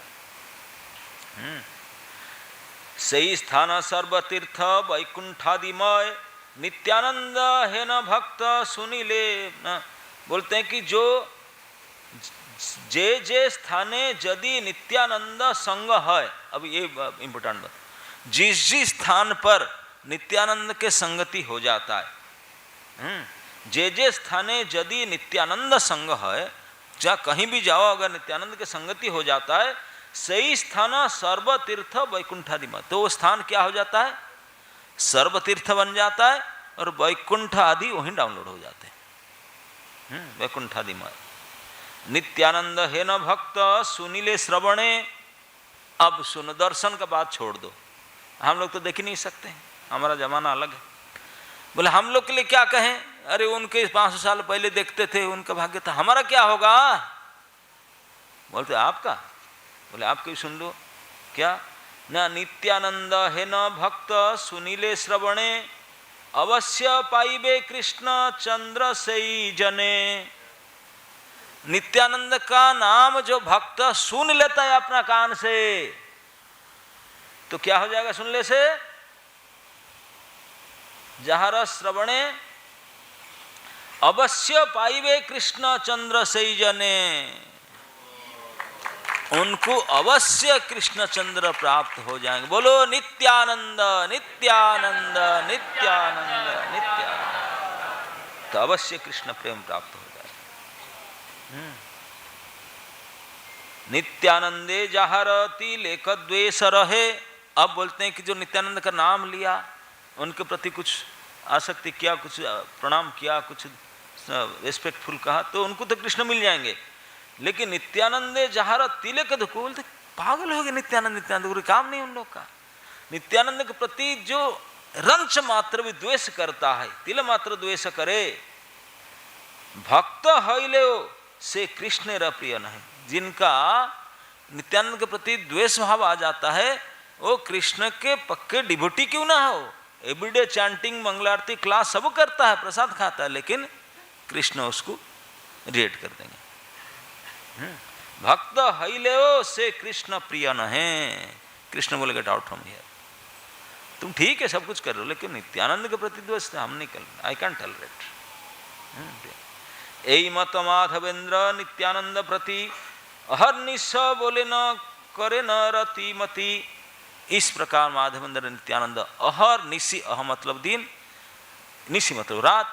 Speaker 1: सही स्थान सर्वतीर्थ वैकुंठादिमय, नित्यानंद है न भक्त सुनिले न। बोलते हैं कि जो जे स्थाने यदि नित्यानंद संग है, अब ये इंपोर्टेंट बात, जिस स्थान पर नित्यानंद के संगति हो जाता है, जे स्थाने यदि नित्यानंद संग है, जहाँ कहीं भी जाओ अगर नित्यानंद के संगति हो जाता है, सही स्थान सर्वतीर्थ वैकुंठादिमय, तो वो स्थान क्या हो जाता है, सर्वतीर्थ बन जाता है और वैकुंठ आदि वहीं डाउनलोड हो जाते हैं। वैकुंठादिमय नित्यानंद है न भक्त सुनीले श्रवणे। अब सुनो, दर्शन का बात छोड़ दो, हम लोग तो देख ही नहीं सकते हैं, हमारा जमाना अलग है। बोले हम लोग के लिए क्या कहें, अरे उनके 500 साल पहले देखते थे, उनका भाग्य था, हमारा क्या होगा। बोलते आपका, बोले आपको भी सुन लो, क्या न नित्यानंद है न भक्त सुनीले श्रवणे, अवश्य पाइबे कृष्ण चंद्र से जने। नित्यानंद का नाम जो भक्त सुन लेता है अपना कान से, तो क्या हो जाएगा सुनने से, जहर श्रवणे अवश्य पाइबे कृष्ण चंद्र से जने। उनको अवश्य कृष्ण चंद्र प्राप्त हो जाएंगे। बोलो नित्यानंद नित्यानंद नित्यानंद नित्यानंद, तो अवश्य कृष्ण प्रेम प्राप्त हो जाए। नित्यानंदे जहरती लेख द्वेष रहे। अब बोलते हैं कि जो नित्यानंद का नाम लिया, उनके प्रति कुछ आसक्ति किया, कुछ प्रणाम किया, कुछ रिस्पेक्टफुल कहा, तो उनको तो कृष्ण मिल जाएंगे। लेकिन नित्यानंदे जहार तिलक दुख, बोलते पागल हो गए नित्यानंद। नित्यानंद गुरु काम नहीं उन लोग का। नित्यानंद के प्रति जो रंच मात्र भी द्वेष करता है, तिल मात्र द्वेष करे, भक्त हईले से कृष्ण रा प्रिय नहीं। जिनका नित्यानंद के प्रति द्वेष भाव आ जाता है वो कृष्ण के पक्के डिवोटी क्यों ना हो, एवरीडे चैंटिंग मंगलारती क्लास सब करता है, प्रसाद खाता है, लेकिन कृष्ण उसको रिएक्ट कर देंगे। भक्त हईले से कृष्ण प्रिय न है। कृष्ण बोले गेट आउट फ्रॉम हियर। तुम ठीक है सब कुछ कर रहे हो, लेकिन नित्यानंद के प्रति द्वेष हम नहीं कर, आई कैन टॉलरेट। यही मत माधवेंद्र नित्यानंद प्रति अहर्निश बोले न करे न रति मति। इस प्रकार माधवेंद्र नित्यानंद अहर निशी, अह मतलब दिन, निशी मतलब रात,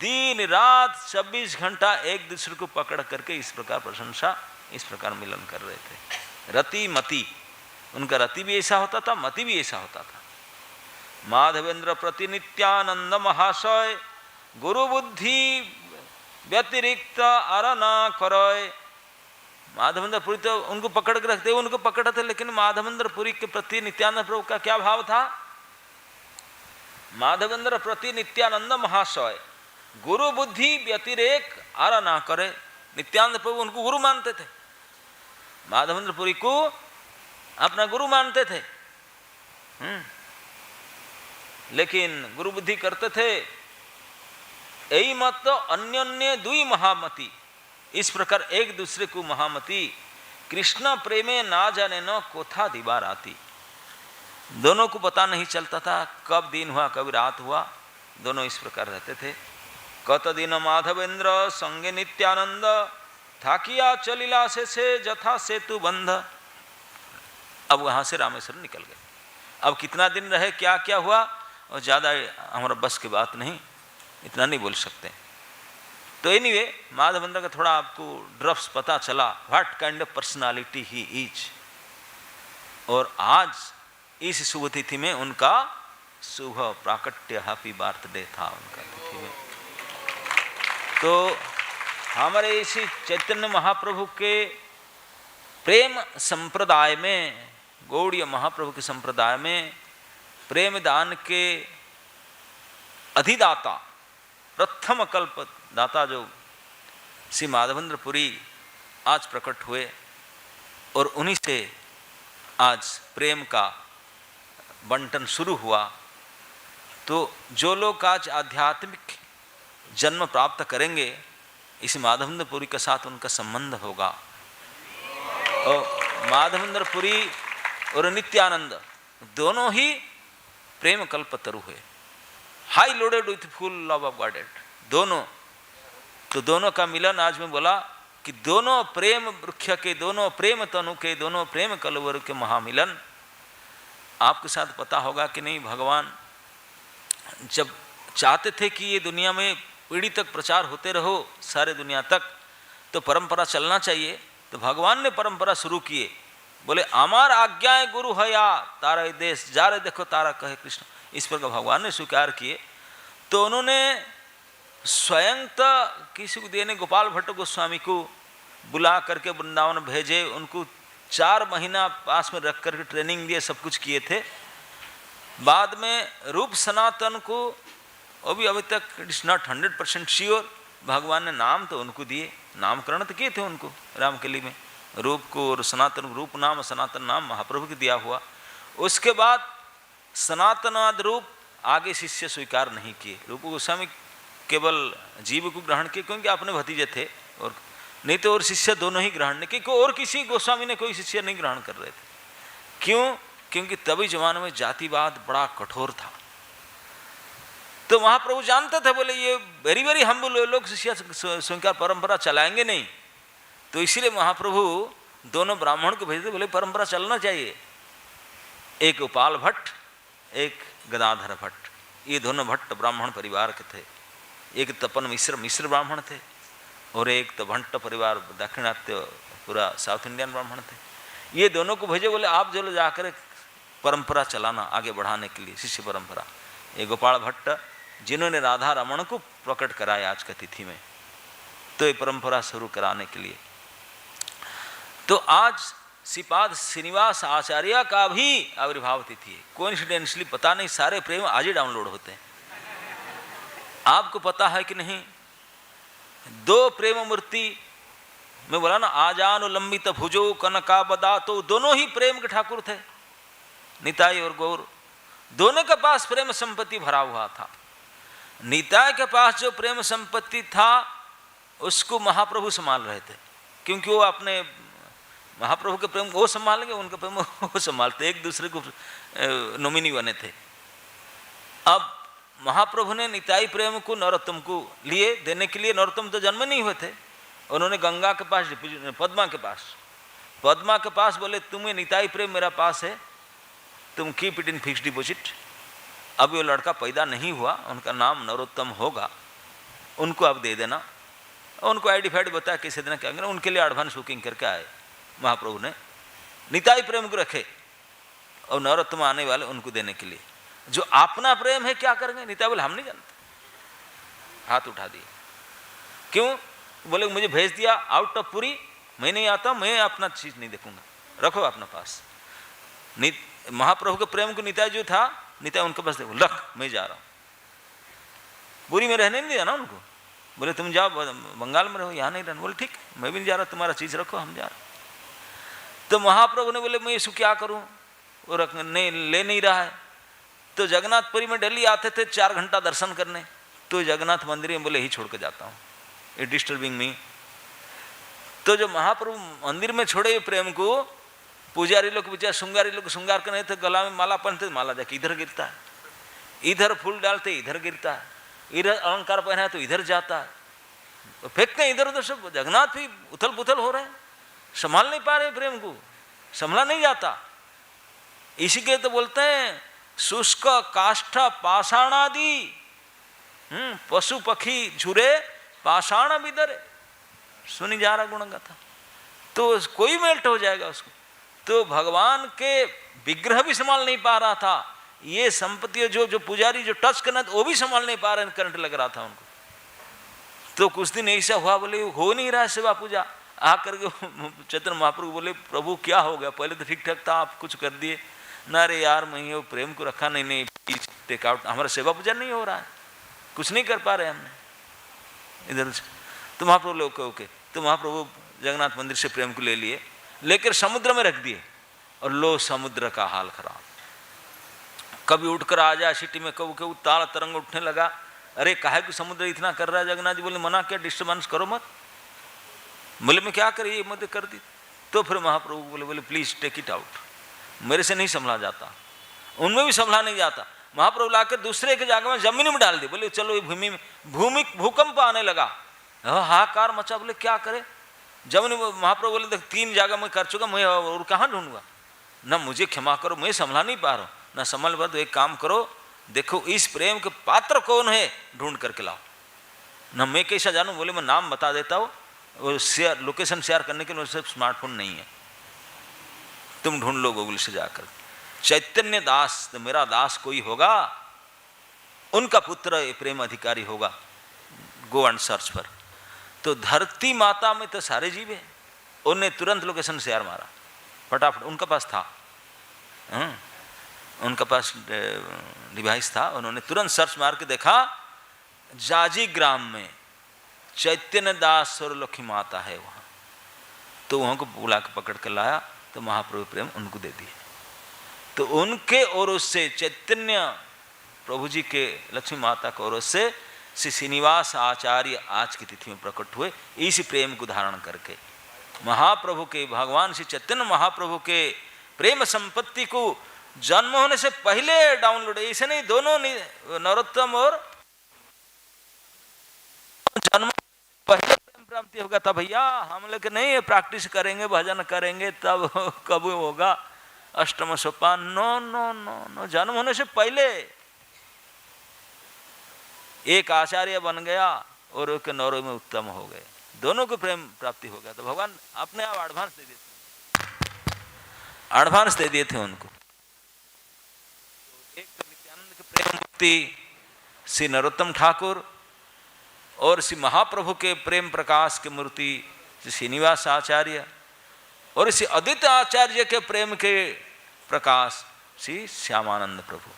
Speaker 1: दिन रात 24 घंटा एक दूसरे को पकड़ करके इस प्रकार प्रशंसा, इस प्रकार मिलन कर रहे थे। रति मति, उनका रति भी ऐसा होता था, मति भी ऐसा होता था। माधवेंद्र प्रति नित्यानंद महाशय गुरु बुद्धि व्यतिरिक्त आर न करय। माधवेंद्र पुरी तो उनको पकड़ के रखते, उनको पकड़ते, लेकिन माधवेंद्र पुरी के प्रति नित्यानंद प्रभु का क्या भाव था? माधवेंद्र प्रति नित्यानंद महाशय गुरु बुद्धि व्यतिरेक आर ना करे। नित्यानंद प्रभु उनको गुरु मानते थे, माधवेंद्र पुरी को अपना गुरु मानते थे, लेकिन गुरु बुद्धि करते थे। यही मत अन्योन्य दुई महामति, इस प्रकार एक दूसरे को महामति। कृष्ण प्रेमे ना जाने न कोथा दीवार आती। दोनों को पता नहीं चलता था कब दिन हुआ कब रात हुआ, दोनों इस प्रकार रहते थे। कत दिन माधवेंद्र संगे नित्यानंद थाकिया चलिला से जथा सेतु बंध। अब वहां से रामेश्वर निकल गए। अब कितना दिन रहे, क्या क्या हुआ, और ज़्यादा हमारा बस की बात नहीं, इतना नहीं बोल सकते। तो एनीवे माधवेंद्र का थोड़ा आपको ड्रफ्स पता चला, what kind of personality he is. और आज इस शुभ तिथि में उनका शुभ प्राकट्य, हैप्पी बर्थडे था उनका तिथि में। तो हमारे इसी चैतन्य महाप्रभु के प्रेम संप्रदाय में, गौड़ीय महाप्रभु के संप्रदाय में प्रेम दान के अधिदाता, प्रथम कल्प दाता जो श्री माधवेंद्र पुरी आज प्रकट हुए, और उन्हीं से आज प्रेम का बंटन शुरू हुआ। तो जो लोग आज आध्यात्मिक जन्म प्राप्त करेंगे, इस माधवेंद्र पुरी के साथ उनका संबंध होगा। और माधवेंद्र पुरी और नित्यानंद दोनों ही प्रेम कल्पतरु हुए, high loaded with full love of godhead दोनों। तो दोनों का मिलन, आज मैं बोला कि दोनों प्रेम वृक्ष के, दोनों प्रेम तनु के, दोनों प्रेम कलवर के महामिलन। आपके साथ पता होगा कि नहीं, भगवान जब चाहते थे कि ये दुनिया में पीढ़ी तक प्रचार होते रहो, सारे दुनिया तक, तो परंपरा चलना चाहिए। तो भगवान ने परंपरा शुरू किए, बोले आमार आज्ञाएं गुरु है या तारा देश जा रहे देखो तारा कहे कृष्ण। इस पर भगवान ने स्वीकार किए। तो उन्होंने स्वयं तो किसी को देने गोपाल भट्ट गोस्वामी को बुला करके वृंदावन भेजे, उनको 4 महीना पास में रख करके ट्रेनिंग दिए, सब कुछ किए थे। बाद में रूप सनातन को, वो भी अभी तक इट इज नॉट 100% श्योर, भगवान ने नाम तो उनको दिए, नामकरण तो किए थे उनको रामकली में, रूप को और सनातन, रूप नाम सनातन नाम महाप्रभु को दिया हुआ। उसके बाद सनातनाद रूप आगे शिष्य स्वीकार नहीं किए। रूप गोस्वामी केवल जीव को ग्रहण किए क्योंकि अपने भतीजे थे, और नहीं तो और शिष्य दोनों ही ग्रहण नहीं किए। और किसी गोस्वामी ने कोई शिष्य नहीं ग्रहण कर रहे थे। क्यों? क्योंकि तभी जमाने में जातिवाद बड़ा कठोर था। तो महाप्रभु जानते थे, बोले ये वेरी वेरी हम्बल लोग शिष्य स्वीकार परंपरा चलाएंगे नहीं। तो इसीलिए महाप्रभु दोनों ब्राह्मण को भेजते, बोले परंपरा चलना चाहिए। एक गोपाल भट्ट, एक गदाधर भट्ट, ये दोनों भट्ट ब्राह्मण परिवार के थे। एक तपन मिश्र ब्राह्मण थे, और एक तो भट्ट परिवार दक्षिणात्य पूरा साउथ इंडियन ब्राह्मण थे। ये दोनों को भेजे, बोले आप जो जाकर परंपरा चलाना आगे बढ़ाने के लिए, शिष्य परंपरा। ये गोपाल भट्ट जिन्होंने राधा रमण को प्रकट कराया आज की तिथि में, तो ये परंपरा शुरू कराने के लिए। तो आज श्रीपाद श्रीनिवास आचार्य का भी आविर्भाव तिथि है। कोइंसिडेंटली पता नहीं सारे प्रेम आज ही डाउनलोड होते हैं। आपको पता है कि नहीं, दो प्रेम मूर्ति मैं बोला ना, आजानु लंबित भुजो कनका बदा, तो दोनों ही प्रेम के ठाकुर थे, निताई और गौर। दोनों के पास प्रेम संपत्ति भरा हुआ था। निताई के पास जो प्रेम संपत्ति था उसको महाप्रभु संभाल रहे थे, क्योंकि वो अपने महाप्रभु के प्रेम वो संभालेंगे, उनके प्रेम वो संभालते, एक दूसरे को नॉमिनी बने थे। अब महाप्रभु ने निताई प्रेम को नरोत्तम को लिए देने के लिए, नरोत्तम तो जन्म नहीं हुए थे, उन्होंने गंगा के पास, पद्मा के पास बोले तुम्हें निताई प्रेम मेरा पास है, तुम keep it in fix deposit. अब वो लड़का पैदा नहीं हुआ, उनका नाम नरोत्तम होगा, उनको आप दे देना। उनको आइडेंटिफाइड बताया कैसे देना क्या करना, उनके लिए एडवांस बुकिंग करके आए महाप्रभु ने। निताई प्रेम को रखे और नरोत्तम आने वाले उनको देने के लिए। जो अपना प्रेम है क्या करेंगे, निताई बोले हम नहीं जानते, हाथ उठा दिए। क्यों? बोले मुझे भेज दिया आउट ऑफ पुरी, मैं नहीं आता, मैं अपना चीज नहीं देखूंगा, रखो अपना पास। महाप्रभु के प्रेम को निताई जो था, निताई उनके पास देखो, लख मैं जा रहा हूं। पुरी में रहने नहीं दिया ना उनको, बोले तुम जाओ बंगाल में रहो, यहाँ नहीं रहना। बोले ठीक, मैं भी नहीं जा रहा, तुम्हारा चीज रखो, हम जा रहे। तो महाप्रभु ने बोले मैं इसको क्या करूं, वो रखने ले नहीं रहा है। तो जगन्नाथपुरी में डेली आते थे 4 घंटा दर्शन करने, तो जगन्नाथ मंदिर में बोले ही छोड़ के जाता हूँ, इट डिस्टर्बिंग मी। तो जो महाप्रभु मंदिर में छोड़े प्रेम को, पुजारी लोग बेचारे श्रृंगारी लोग श्रृंगार करने थे, गला में माला पहनते, माला जाके इधर गिरता है, इधर फूल डालते इधर गिरता है, इधर अलंकार पहना है तो इधर जाता है, तो फेंकते हैं इधर उधर सब। जगन्नाथ भी उथल पुथल हो रहे हैं, संभाल नहीं पा रहे प्रेम को, संभला नहीं जाता। इसी के तो बोलते हैं शुष्क काष्ठ पाषाणादि, पशु पक्षी झुरे पाषाण बिदरे, सुनी जा रहा गुण गाथा, तो कोई मेल्ट हो जाएगा उसको। तो भगवान के विग्रह भी संभाल नहीं पा रहा था, ये संपत्ति जो पुजारी जो टच करना वो भी संभाल नहीं पा रहे, करंट लग रहा था उनको। तो कुछ दिन ऐसा हुआ, बोले हो नहीं रहा सेवा पूजा। आकर के चैतन्य महाप्रभु बोले प्रभु क्या हो गया, पहले तो ठीक ठाक था, आप कुछ कर दिए ना। रे यार मैं वो प्रेम को रखा नहीं, प्लीज टेक आउट, हमारा सेवा पूजा नहीं हो रहा है, कुछ नहीं कर पा रहे हमने इधर से। तो महाप्रभु लोग ओके, तो महाप्रभु जगन्नाथ मंदिर से प्रेम को ले लिए, लेकर समुद्र में रख दिए, और लो समुद्र का हाल खराब। कभी उठकर आ जाए सिटी में, कभी कभी ताल तरंग उठने लगा, अरे काहे को समुद्र इतना कर रहा है। जगन्नाथ जी बोले मना क्या, डिस्टर्बेंस करो मत। बोले मैं क्या करिए, मत कर दी। तो फिर महाप्रभु बोले प्लीज टेक इट आउट, मेरे से नहीं संभला जाता, उनमें भी संभला नहीं जाता। महाप्रभु लाकर दूसरे के जगह में जमीन में डाल दिए, बोले चलो ये भूमि में भूकंप आने लगा, हाहाकार मचा। बोले क्या करे, जमीन महाप्रभु बोले देख 3 जगह में कर चुका, मैं और कहाँ ढूंढूंगा, ना मुझे क्षमा करो, मैं संभला नहीं पा रहा हूँ, ना संभल पा। तो एक काम करो, देखो इस प्रेम के पात्र कौन है, ढूंढ करके लाओ। ना मैं कैसा जानूँ, बोले मैं नाम बता देता हूँ, वो शेयर लोकेशन शेयर करने के लिए सिर्फ स्मार्टफोन नहीं है, तुम ढूंढ लो गूगल से जाकर। चैतन्य दास, तो मेरा दास कोई होगा, उनका पुत्र प्रेम अधिकारी होगा, गो एंड सर्च पर। तो धरती माता में तो सारे जीव है, उन्हें तुरंत लोकेशन शेयर मारा फटाफट, उनका पास था, उनका पास डिवाइस था, उन्होंने तुरंत सर्च मार के देखा, जाजी ग्राम में चैतन्य दास और लक्ष्मी माता है वहाँ। तो वहाँ को बुला के पकड़ कर लाया, तो महाप्रभु प्रेम उनको दे दिए। तो उनके और उससे चैतन्य प्रभु जी के लक्ष्मी माता के और से श्री श्रीनिवास आचार्य आज की तिथि में प्रकट हुए, इसी प्रेम को धारण करके। महाप्रभु के, भगवान श्री चैतन्य महाप्रभु के प्रेम संपत्ति को जन्म होने से पहले डाउनलोड, ऐसे नहीं दोनों नरोत्तम और जन्म पहले प्रेम प्राप्ति होगा तब भैया, हम लोग नहीं प्रैक्टिस करेंगे भजन करेंगे तब कब होगा अष्टम सोपान, नो नो नो नो, जन्म होने से पहले एक आचार्य बन गया और एक नौरों में उत्तम हो गए, दोनों को प्रेम प्राप्ति हो गया। तो भगवान अपने आप एडवांस दे दिए, एडवांस दे दिए थे उनको। एक तो नित्यानंद के प्रेम मुक्ति श्री नरोत्तम ठाकुर, और श्री महाप्रभु के प्रेम प्रकाश की मूर्ति श्री श्रीनिवास आचार्य, और इसी अद्वैत आचार्य के प्रेम के प्रकाश श्री श्यामानंद प्रभु,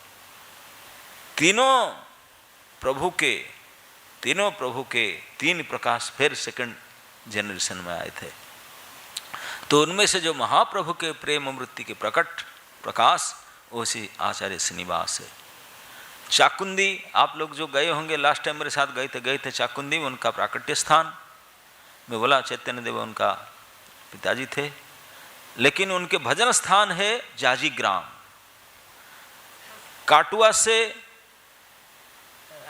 Speaker 1: तीनों प्रभु के तीन प्रकाश फिर सेकंड जनरेशन में आए थे। तो उनमें से जो महाप्रभु के प्रेम वृत्ति के प्रकट प्रकाश वो श्री आचार्य श्रीनिवास है। चाकुंदी, आप लोग जो गए होंगे, लास्ट टाइम मेरे साथ गए थे चाकुंदी में, उनका प्राकट्य स्थान में बोला चैतन्य देव उनका पिताजी थे, लेकिन उनके भजन स्थान है जाजी ग्राम। काटुआ से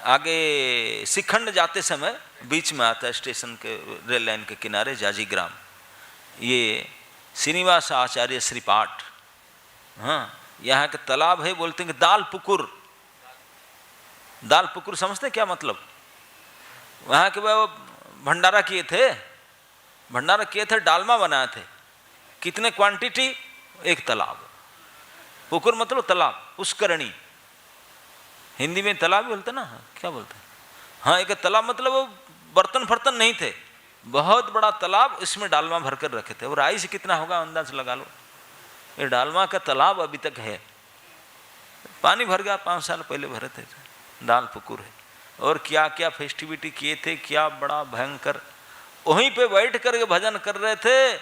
Speaker 1: आगे सिखंड जाते समय बीच में आता है, स्टेशन के रेल लाइन के किनारे जाजी ग्राम। ये श्रीनिवास आचार्य श्रीपाठ, हाँ, यहाँ के तालाब है, बोलते हैं कि दाल पुकुर। दाल पुकुर समझते क्या मतलब? वहाँ के वो भंडारा किए थे, डालमा बनाए थे। कितने क्वांटिटी? एक तालाब। पुकुर मतलब तालाब, पुष्करणी। हिंदी में तालाब बोलते ना, क्या बोलते हैं? हाँ, एक तालाब मतलब वो बर्तन फर्तन नहीं थे, बहुत बड़ा तालाब, इसमें डालमा भर कर रखे थे। और राई से कितना होगा अंदाज लगा लो। ये डालमा का तालाब अभी तक है, पानी भर गया 5 साल पहले भरे थे। दाल पुकुर है। और क्या क्या फेस्टिविटी किए थे, क्या बड़ा भयंकर। वहीं पे बैठ कर भजन कर रहे थे।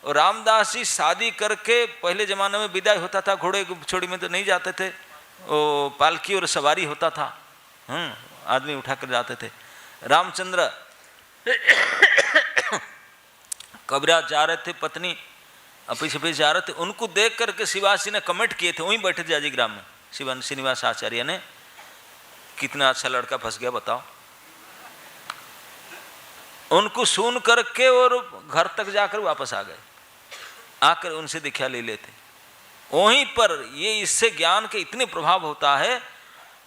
Speaker 1: और रामदास जी शादी करके, पहले जमाने में विदाई होता था, घोड़े छोड़ी में तो नहीं जाते थे, वो पालकी और सवारी होता था, आदमी उठा कर जाते थे। रामचंद्र कबीरा जा रहे थे, पत्नी पीछे जा रहे थे, उनको देख करके शिवाजी ने कमेंट किए थे, वहीं बैठे थे जाजी ग्राम में। श्रीनिवास आचार्य ने, कितना अच्छा लड़का फंस गया बताओ। उनको सुन करके और घर तक जाकर वापस आ गए, आकर उनसे दीक्षा ले लेते। वहीं पर ये, इससे ज्ञान के इतने प्रभाव होता है।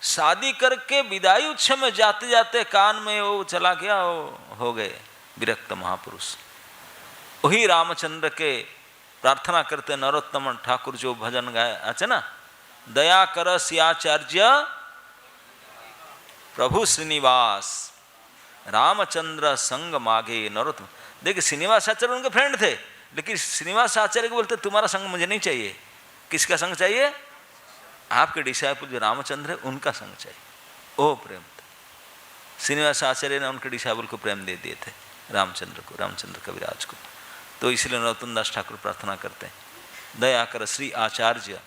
Speaker 1: शादी करके विदाई उत्सव में जाते जाते कान में वो चला गया, वो हो गए विरक्त महापुरुष। वही रामचंद्र के प्रार्थना करते नरोत्तम ठाकुर जो भजन गाए, अच्छा ना, दया कर सियाचार्य प्रभु श्रीनिवास, रामचंद्र संग मागे नरोत्तम। देखिए श्रीनिवास आचार्य उनके फ्रेंड थे, लेकिन श्रीनिवास आचार्य को बोलते तुम्हारा संग मुझे नहीं चाहिए। किसका संग चाहिए? आपके डिसाइपल जो रामचंद्र है उनका संग चाहिए। ओ प्रेम था। श्रीनिवास आचार्य ने उनके डिसाइपल को प्रेम दे दिए थे, रामचंद्र को, रामचंद्र कविराज को। तो इसलिए नरोत्तम दास ठाकुर प्रार्थना करते हैं, दया कर श्री आचार्य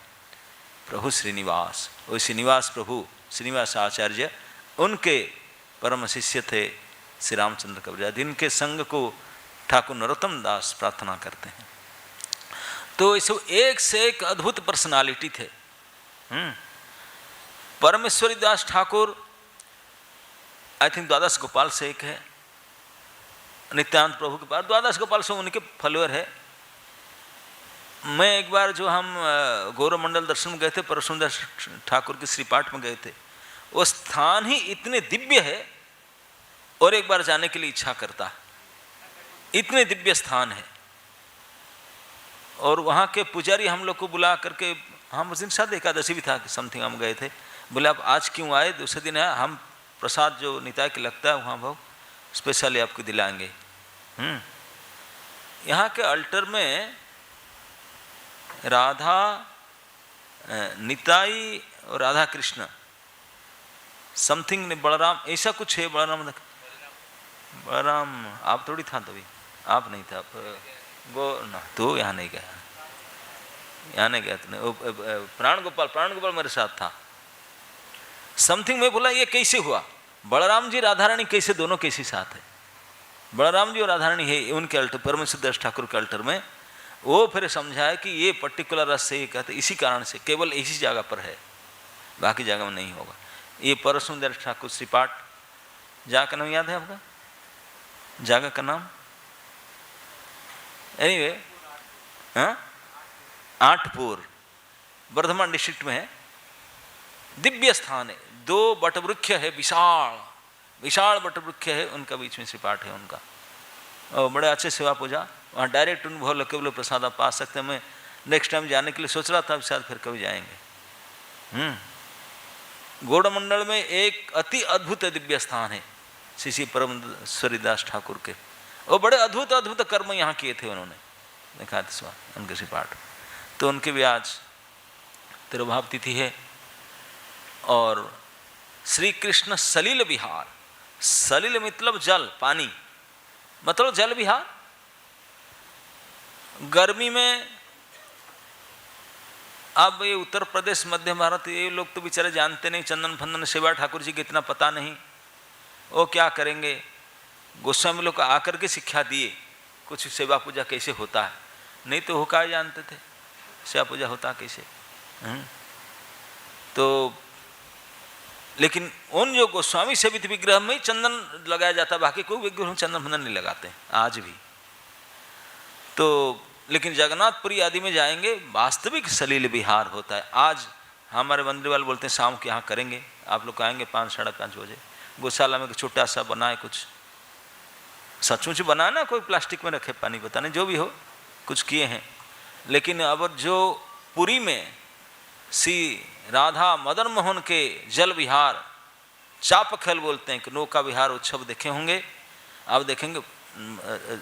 Speaker 1: प्रभु श्रीनिवास। वो श्रीनिवास प्रभु श्रीनिवास आचार्य उनके परम शिष्य थे श्री रामचंद्र कविराज, इनके संग को ठाकुर नरोत्तम दास प्रार्थना करते हैं। तो इस एक से एक अद्भुत पर्सनालिटी थे। परमेश्वरी दास ठाकुर आई थिंक द्वादश गोपाल से एक है, नित्यानंद प्रभु के पास द्वादश गोपाल से उनके फॉलोअर है। मैं एक बार जो हम गौरव मंडल दर्शन में गए थे, परशुदास ठाकुर के श्रीपाठ में गए थे, वो स्थान ही इतने दिव्य है और एक बार जाने के लिए इच्छा करता है, इतने दिव्य स्थान है। और वहाँ के पुजारी हम लोग को बुला करके, हम उस दिन शायद एकादशी भी था समथिंग, हम गए थे, बोले आप आज क्यों आए, दूसरे दिन है, हम प्रसाद जो निताय के लगता है वहाँ भाव स्पेशली आपको दिलाएंगे। यहाँ के अल्टर में राधा निताई और राधा कृष्ण समथिंग ने, बलराम ऐसा कुछ है, बलराम आप थोड़ी था, तभी आप नहीं था, ना तो यहाँ नहीं गया, तो प्राण गोपाल मेरे साथ था। समथिंग में बोला ये कैसे हुआ, बलराम जी राधा रानी कैसे, दोनों कैसे साथ है, बलराम जी और राधा रानी है उनके अल्टर, परमेश्वर दास ठाकुर के अल्टर में। वो फिर समझाया कि ये पर्टिकुलर रस से ये कहते, इसी कारण से केवल इसी जगह पर है, बाकी जगह में नहीं होगा। ये परशुदास ठाकुर श्रीपाठ, जगह का नाम याद है आपका, जगह का नाम एनीवे, आठपुर वर्धमान डिस्ट्रिक्ट में है, दिव्य स्थान है। 2 वटवृक्ष है, विशाल वटवृक्ष है, उनका बीच में श्रीपाठ है उनका, और बड़े अच्छे सेवा पूजा वहाँ डायरेक्ट अनुभव लग के बोले प्रसाद आप पा सकते हैं। मैं नेक्स्ट टाइम जाने के लिए सोच रहा था, शायद फिर कभी जाएंगे। गौड़मंडल में एक अति अद्भुत दिव्य स्थान है श्री परमेश्वरी दास ठाकुर के, और बड़े अद्भुत कर्म यहाँ किए थे उन्होंने, एकादशवां उनके श्री पाठ, तो उनके भी आज तिरुभाव तिथि है। और श्री कृष्ण सलिल विहार, सलिल मतलब जल, पानी मतलब जल विहार। गर्मी में अब ये उत्तर प्रदेश मध्य भारत, ये लोग तो बेचारे जानते नहीं, चंदन फंदन सेवा ठाकुर जी की इतना पता नहीं, वो क्या करेंगे। गोस्वामी लोग आकर के शिक्षा दिए कुछ सेवा पूजा कैसे होता है, नहीं तो वो क्या जानते थे सेवा पूजा होता कैसे। तो लेकिन उन जो गोस्वामी सेवित विग्रह में चंदन लगाया जाता है, बाकी कोई विग्रह में चंदन फंदन नहीं लगाते आज भी। तो लेकिन जगन्नाथपुरी आदि में जाएंगे, वास्तविक सलील विहार होता है। आज हमारे मंदिर वाले बोलते हैं शाम के यहाँ करेंगे, आप लोग आएंगे 5 साढ़े 5 बजे। गौशाला में छोटा सा बनाए, कुछ सचमुच बनाए ना, कोई प्लास्टिक में रखे, पानी पता नहीं जो भी हो, कुछ किए हैं। लेकिन अब जो पुरी में श्री राधा मदन मोहन के जल विहार, चापखेल बोलते हैं कि नौका विहार उत्सव देखे होंगे, आप देखेंगे।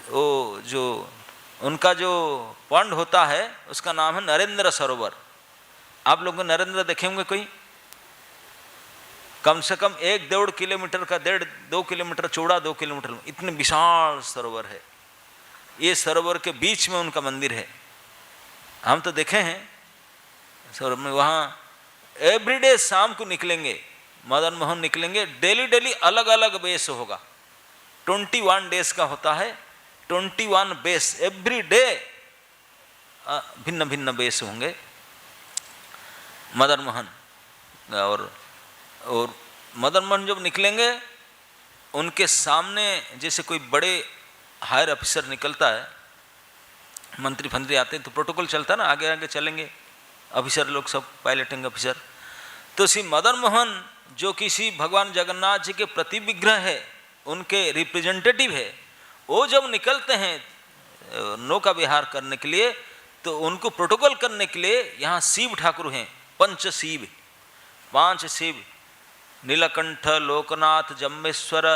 Speaker 1: वो जो उनका जो पॉन्ड होता है उसका नाम है नरेंद्र सरोवर। आप लोग नरेंद्र देखे होंगे कोई, कम से कम 1-1.5 किलोमीटर का, 1.5-2 किलोमीटर चौड़ा, 2 किलोमीटर, इतने विशाल सरोवर है। ये सरोवर के बीच में उनका मंदिर है, हम तो देखे हैं सरोवर में। वहाँ एवरीडे शाम को निकलेंगे, मदन मोहन निकलेंगे, डेली अलग अलग बेस होगा, 21 डेज का होता है, 21 बेस, एवरी डे भिन्न भिन्न बेस होंगे मदन मोहन। और मदन मोहन जब निकलेंगे, उनके सामने जैसे कोई बड़े हायर ऑफिसर निकलता है, मंत्री फंत्री आते हैं तो प्रोटोकॉल चलता है ना, आगे आगे चलेंगे ऑफिसर लोग, सब पायलटिंग ऑफिसर। तो श्री मदन मोहन जो किसी भगवान जगन्नाथ जी के प्रति विग्रह है, उनके रिप्रेजेंटेटिव है, वो जब निकलते हैं नौका विहार करने के लिए, तो उनको प्रोटोकॉल करने के लिए यहाँ शिव ठाकुर हैं, 5 शिव, 5 शिव, नीलकंठ, लोकनाथ, जम्बेश्वर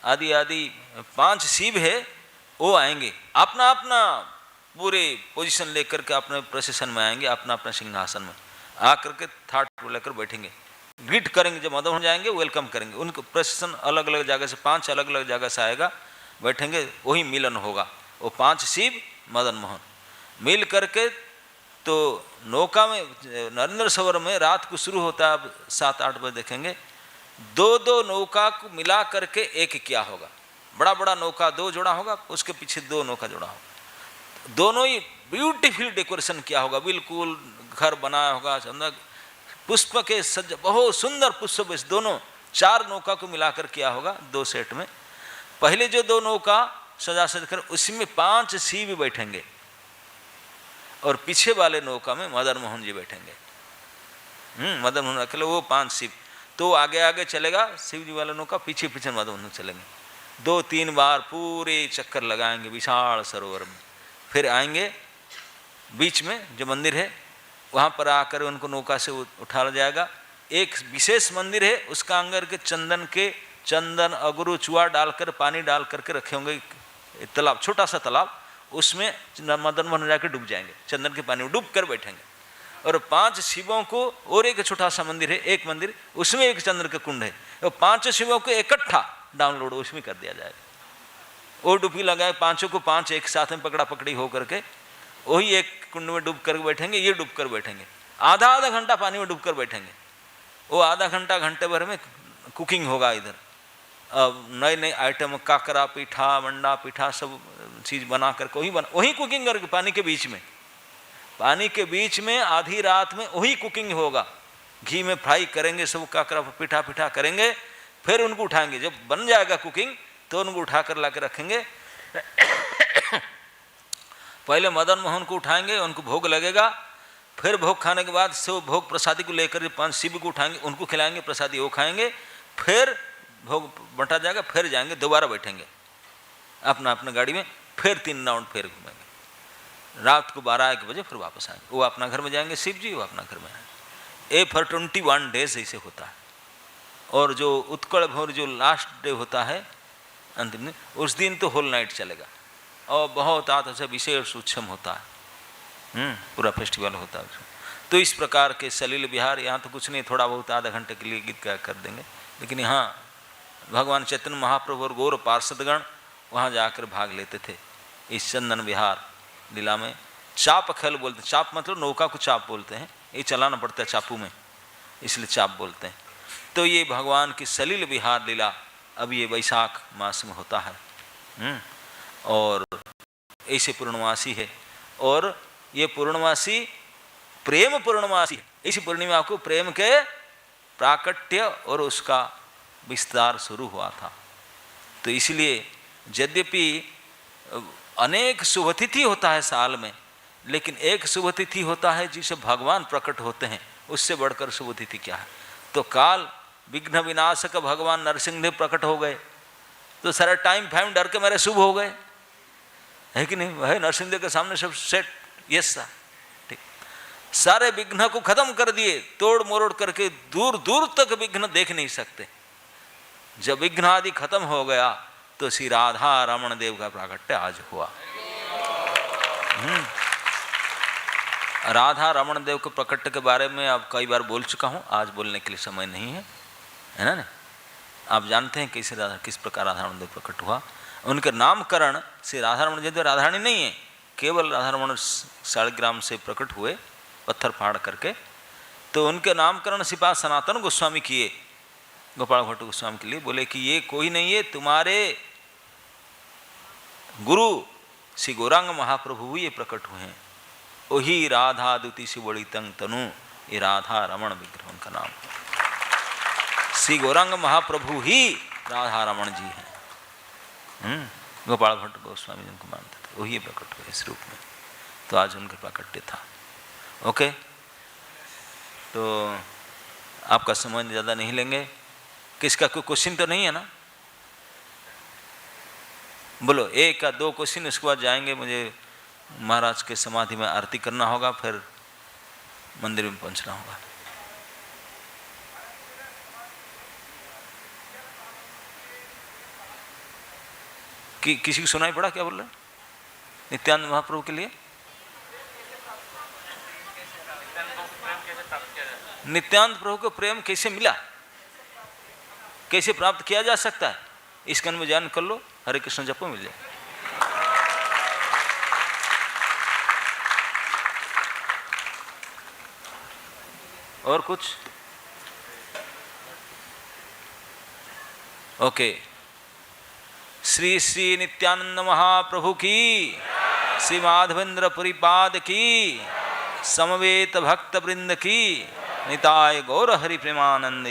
Speaker 1: आदि आदि 5 शिव है। वो आएंगे अपना अपना पूरे पोजीशन लेकर के अपने प्रोसेशन में आएंगे, अपना अपना सिंहासन में आकर के थाट लेकर बैठेंगे, ग्रीट करेंगे। जब मदन मोहन जाएंगे वेलकम करेंगे, उनको प्रोसेशन अलग अलग जगह से, 5 अलग अलग जगह से आएगा, बैठेंगे, वही मिलन होगा। वो 5 शिव मदन मोहन मिल करके, तो नौका में नरेंद्र सरोवर में रात को शुरू होता है, अब 7-8 बजे देखेंगे, 2-2 नौका को मिला करके एक क्या होगा, बड़ा बड़ा नौका 2 जोड़ा होगा, उसके पीछे 2 नौका जोड़ा होगा, दोनों ही ब्यूटीफुल डेकोरेशन किया होगा, बिल्कुल घर बनाया होगा, पुष्प के सज्जा, बहुत सुंदर पुष्प बेस, दोनों 4 नौका को मिलाकर किया होगा 2 सेट में। पहले जो 2 नौका सजा सज कर, उसमें 5 शिव बैठेंगे, और पीछे वाले नौका में मदन मोहन जी बैठेंगे। मदन मोहन अकेले, वो 5 शिव, तो आगे आगे चलेगा शिव जी वाला नौका, पीछे पीछे मदन मोहन चलेंगे। 2-3 बार पूरे चक्कर लगाएंगे विशाल सरोवर में, फिर आएंगे बीच में जो मंदिर है, वहाँ पर आकर उनको नौका से उठाया जाएगा। एक विशेष मंदिर है, उसका अंदर के चंदन अगरू चुआ डालकर, पानी डाल करके रखे होंगे, तालाब, छोटा सा तालाब, उसमें मदन मोहन जाकर डूब जाएंगे, चंदन के पानी में डूब कर बैठेंगे। और 5 शिवों को, और एक छोटा सा मंदिर है, एक मंदिर, उसमें एक चंद्र का कुंड है, और 5 शिवों को इकट्ठा डाउनलोड उसमें कर दिया जाएगा। वो डुबकी लगाए, 5 को 5 एक साथ में पकड़ा पकड़ी हो करके, वही एक कुंड में डूब कर बैठेंगे, ये डूब कर बैठेंगे, आधा घंटा पानी में डूब कर बैठेंगे। वो आधा घंटा, घंटे भर में कुकिंग होगा इधर, अब नए नए आइटम, काकरा पीठा, मंडा पीठा, सब चीज़ बना करके वही कुकिंग करके, पानी के बीच में आधी रात में वही कुकिंग होगा, घी में फ्राई करेंगे, सब काकरा पीठा करेंगे, फिर उनको उठाएंगे। जब बन जाएगा कुकिंग तो उनको उठा कर ला के रखेंगे। पहले मदन मोहन को उठाएंगे, उनको भोग लगेगा, फिर भोग खाने के बाद सब भोग प्रसादी को लेकर 5 शिव को उठाएंगे, उनको खिलाएंगे प्रसादी, वो खाएंगे, फिर भोग बंटा जाएगा, फिर जाएंगे, दोबारा बैठेंगे अपना अपना गाड़ी में, फिर 3 राउंड फिर घूमेंगे, रात को 12-1 बजे फिर वापस आएंगे। वो अपना घर में जाएंगे शिव जी, वो अपना घर में आएंगे। फॉर 21 डेज ऐसे होता है। और जो उत्कल भोर जो लास्ट डे होता है अंतिम दिन, उस दिन तो होल नाइट चलेगा। और बहुत आता से विशेष उत्सव होता है, पूरा फेस्टिवल होता है। तो इस प्रकार के सलील विहार, यहाँ तो कुछ नहीं, थोड़ा बहुत आधा घंटे के लिए गीत कर देंगे, लेकिन यहाँ भगवान चैतन्य महाप्रभु और गौर पार्षदगण वहाँ जाकर भाग लेते थे इस चंदन विहार लीला में। चाप खेल बोलते, चाप मतलब नौका को चाप बोलते हैं, ये चलाना पड़ता है चापू में, इसलिए चाप बोलते हैं। तो ये भगवान की सलील विहार लीला अब ये वैशाख मास में होता है, और ऐसे पूर्णमासी है, और ये पूर्णमासी प्रेम पूर्णमासी है। इसी पूर्णिमा को प्रेम के प्राकट्य और उसका विस्तार शुरू हुआ था। तो इसलिए यद्यपि अनेक शुभतिथि होता है साल में, लेकिन एक शुभतिथि होता है जिसे भगवान प्रकट होते हैं, उससे बढ़कर शुभतिथि क्या है। तो काल विघ्न विनाशक भगवान नरसिंहदेव प्रकट हो गए, तो सारा टाइम फाइम डर के मेरे शुभ हो गए, है कि नहीं? वह नरसिंहदेव के सामने सब सेट, यस सर, ठीक। सारे विघ्न को खत्म कर दिए, तोड़ मरोड़ करके, दूर दूर तक विघ्न देख नहीं सकते। जब विघ्न आदि खत्म हो गया तो श्री राधा रमण देव का प्राकट्य आज हुआ। राधा रमण देव के प्रकट्य के बारे में अब कई बार बोल चुका हूँ, आज बोलने के लिए समय नहीं है, है ना? नहीं, आप जानते हैं कैसे राधा, किस प्रकार राधा रमण देव प्रकट हुआ। उनके नामकरण से राधा रमण देव राधारानी नहीं है, केवल राधा रमण शालिग्राम से प्रकट हुए पत्थर फाड़ करके। तो उनके नामकरण सिपा सनातन गोस्वामी किए, गोपाल भट्ट गोस्वामी के लिए, बोले कि ये कोई नहीं है, तुम्हारे गुरु श्री गौरांग महाप्रभु ये प्रकट हुए हैं, वही राधा दुति से बड़ी तंग तनु, ये राधा रमण विग्रह उनका नाम है। श्री गौरांग महाप्रभु ही राधा रमण जी हैं। गोपाल भट्ट गोस्वामी जिनको मानते थे वही प्रकट हुए इस रूप में, तो आज उनका प्राकट्य था। ओके, तो आपका समय ज़्यादा नहीं लेंगे। किसका कोई क्वेश्चन तो नहीं है ना? बोलो, एक या दो क्वेश्चन, उसके बाद जाएंगे, मुझे महाराज के समाधि में आरती करना होगा, फिर मंदिर में पहुंचना होगा। किसी को सुनाई पड़ा क्या बोल रहे? नित्यानंद महाप्रभु के लिए नित्यानंद प्रभु को प्रेम कैसे मिला, कैसे प्राप्त किया जा सकता है, इसका में ज्ञान कर लो, हरे कृष्ण जपो मिल जाए। और कुछ? ओके। श्री श्री नित्यानंद महाप्रभु की, श्री माधवेंद्र पुरीपाद की, समवेत भक्त वृंद की, निताय गौर हरि प्रेमानंद।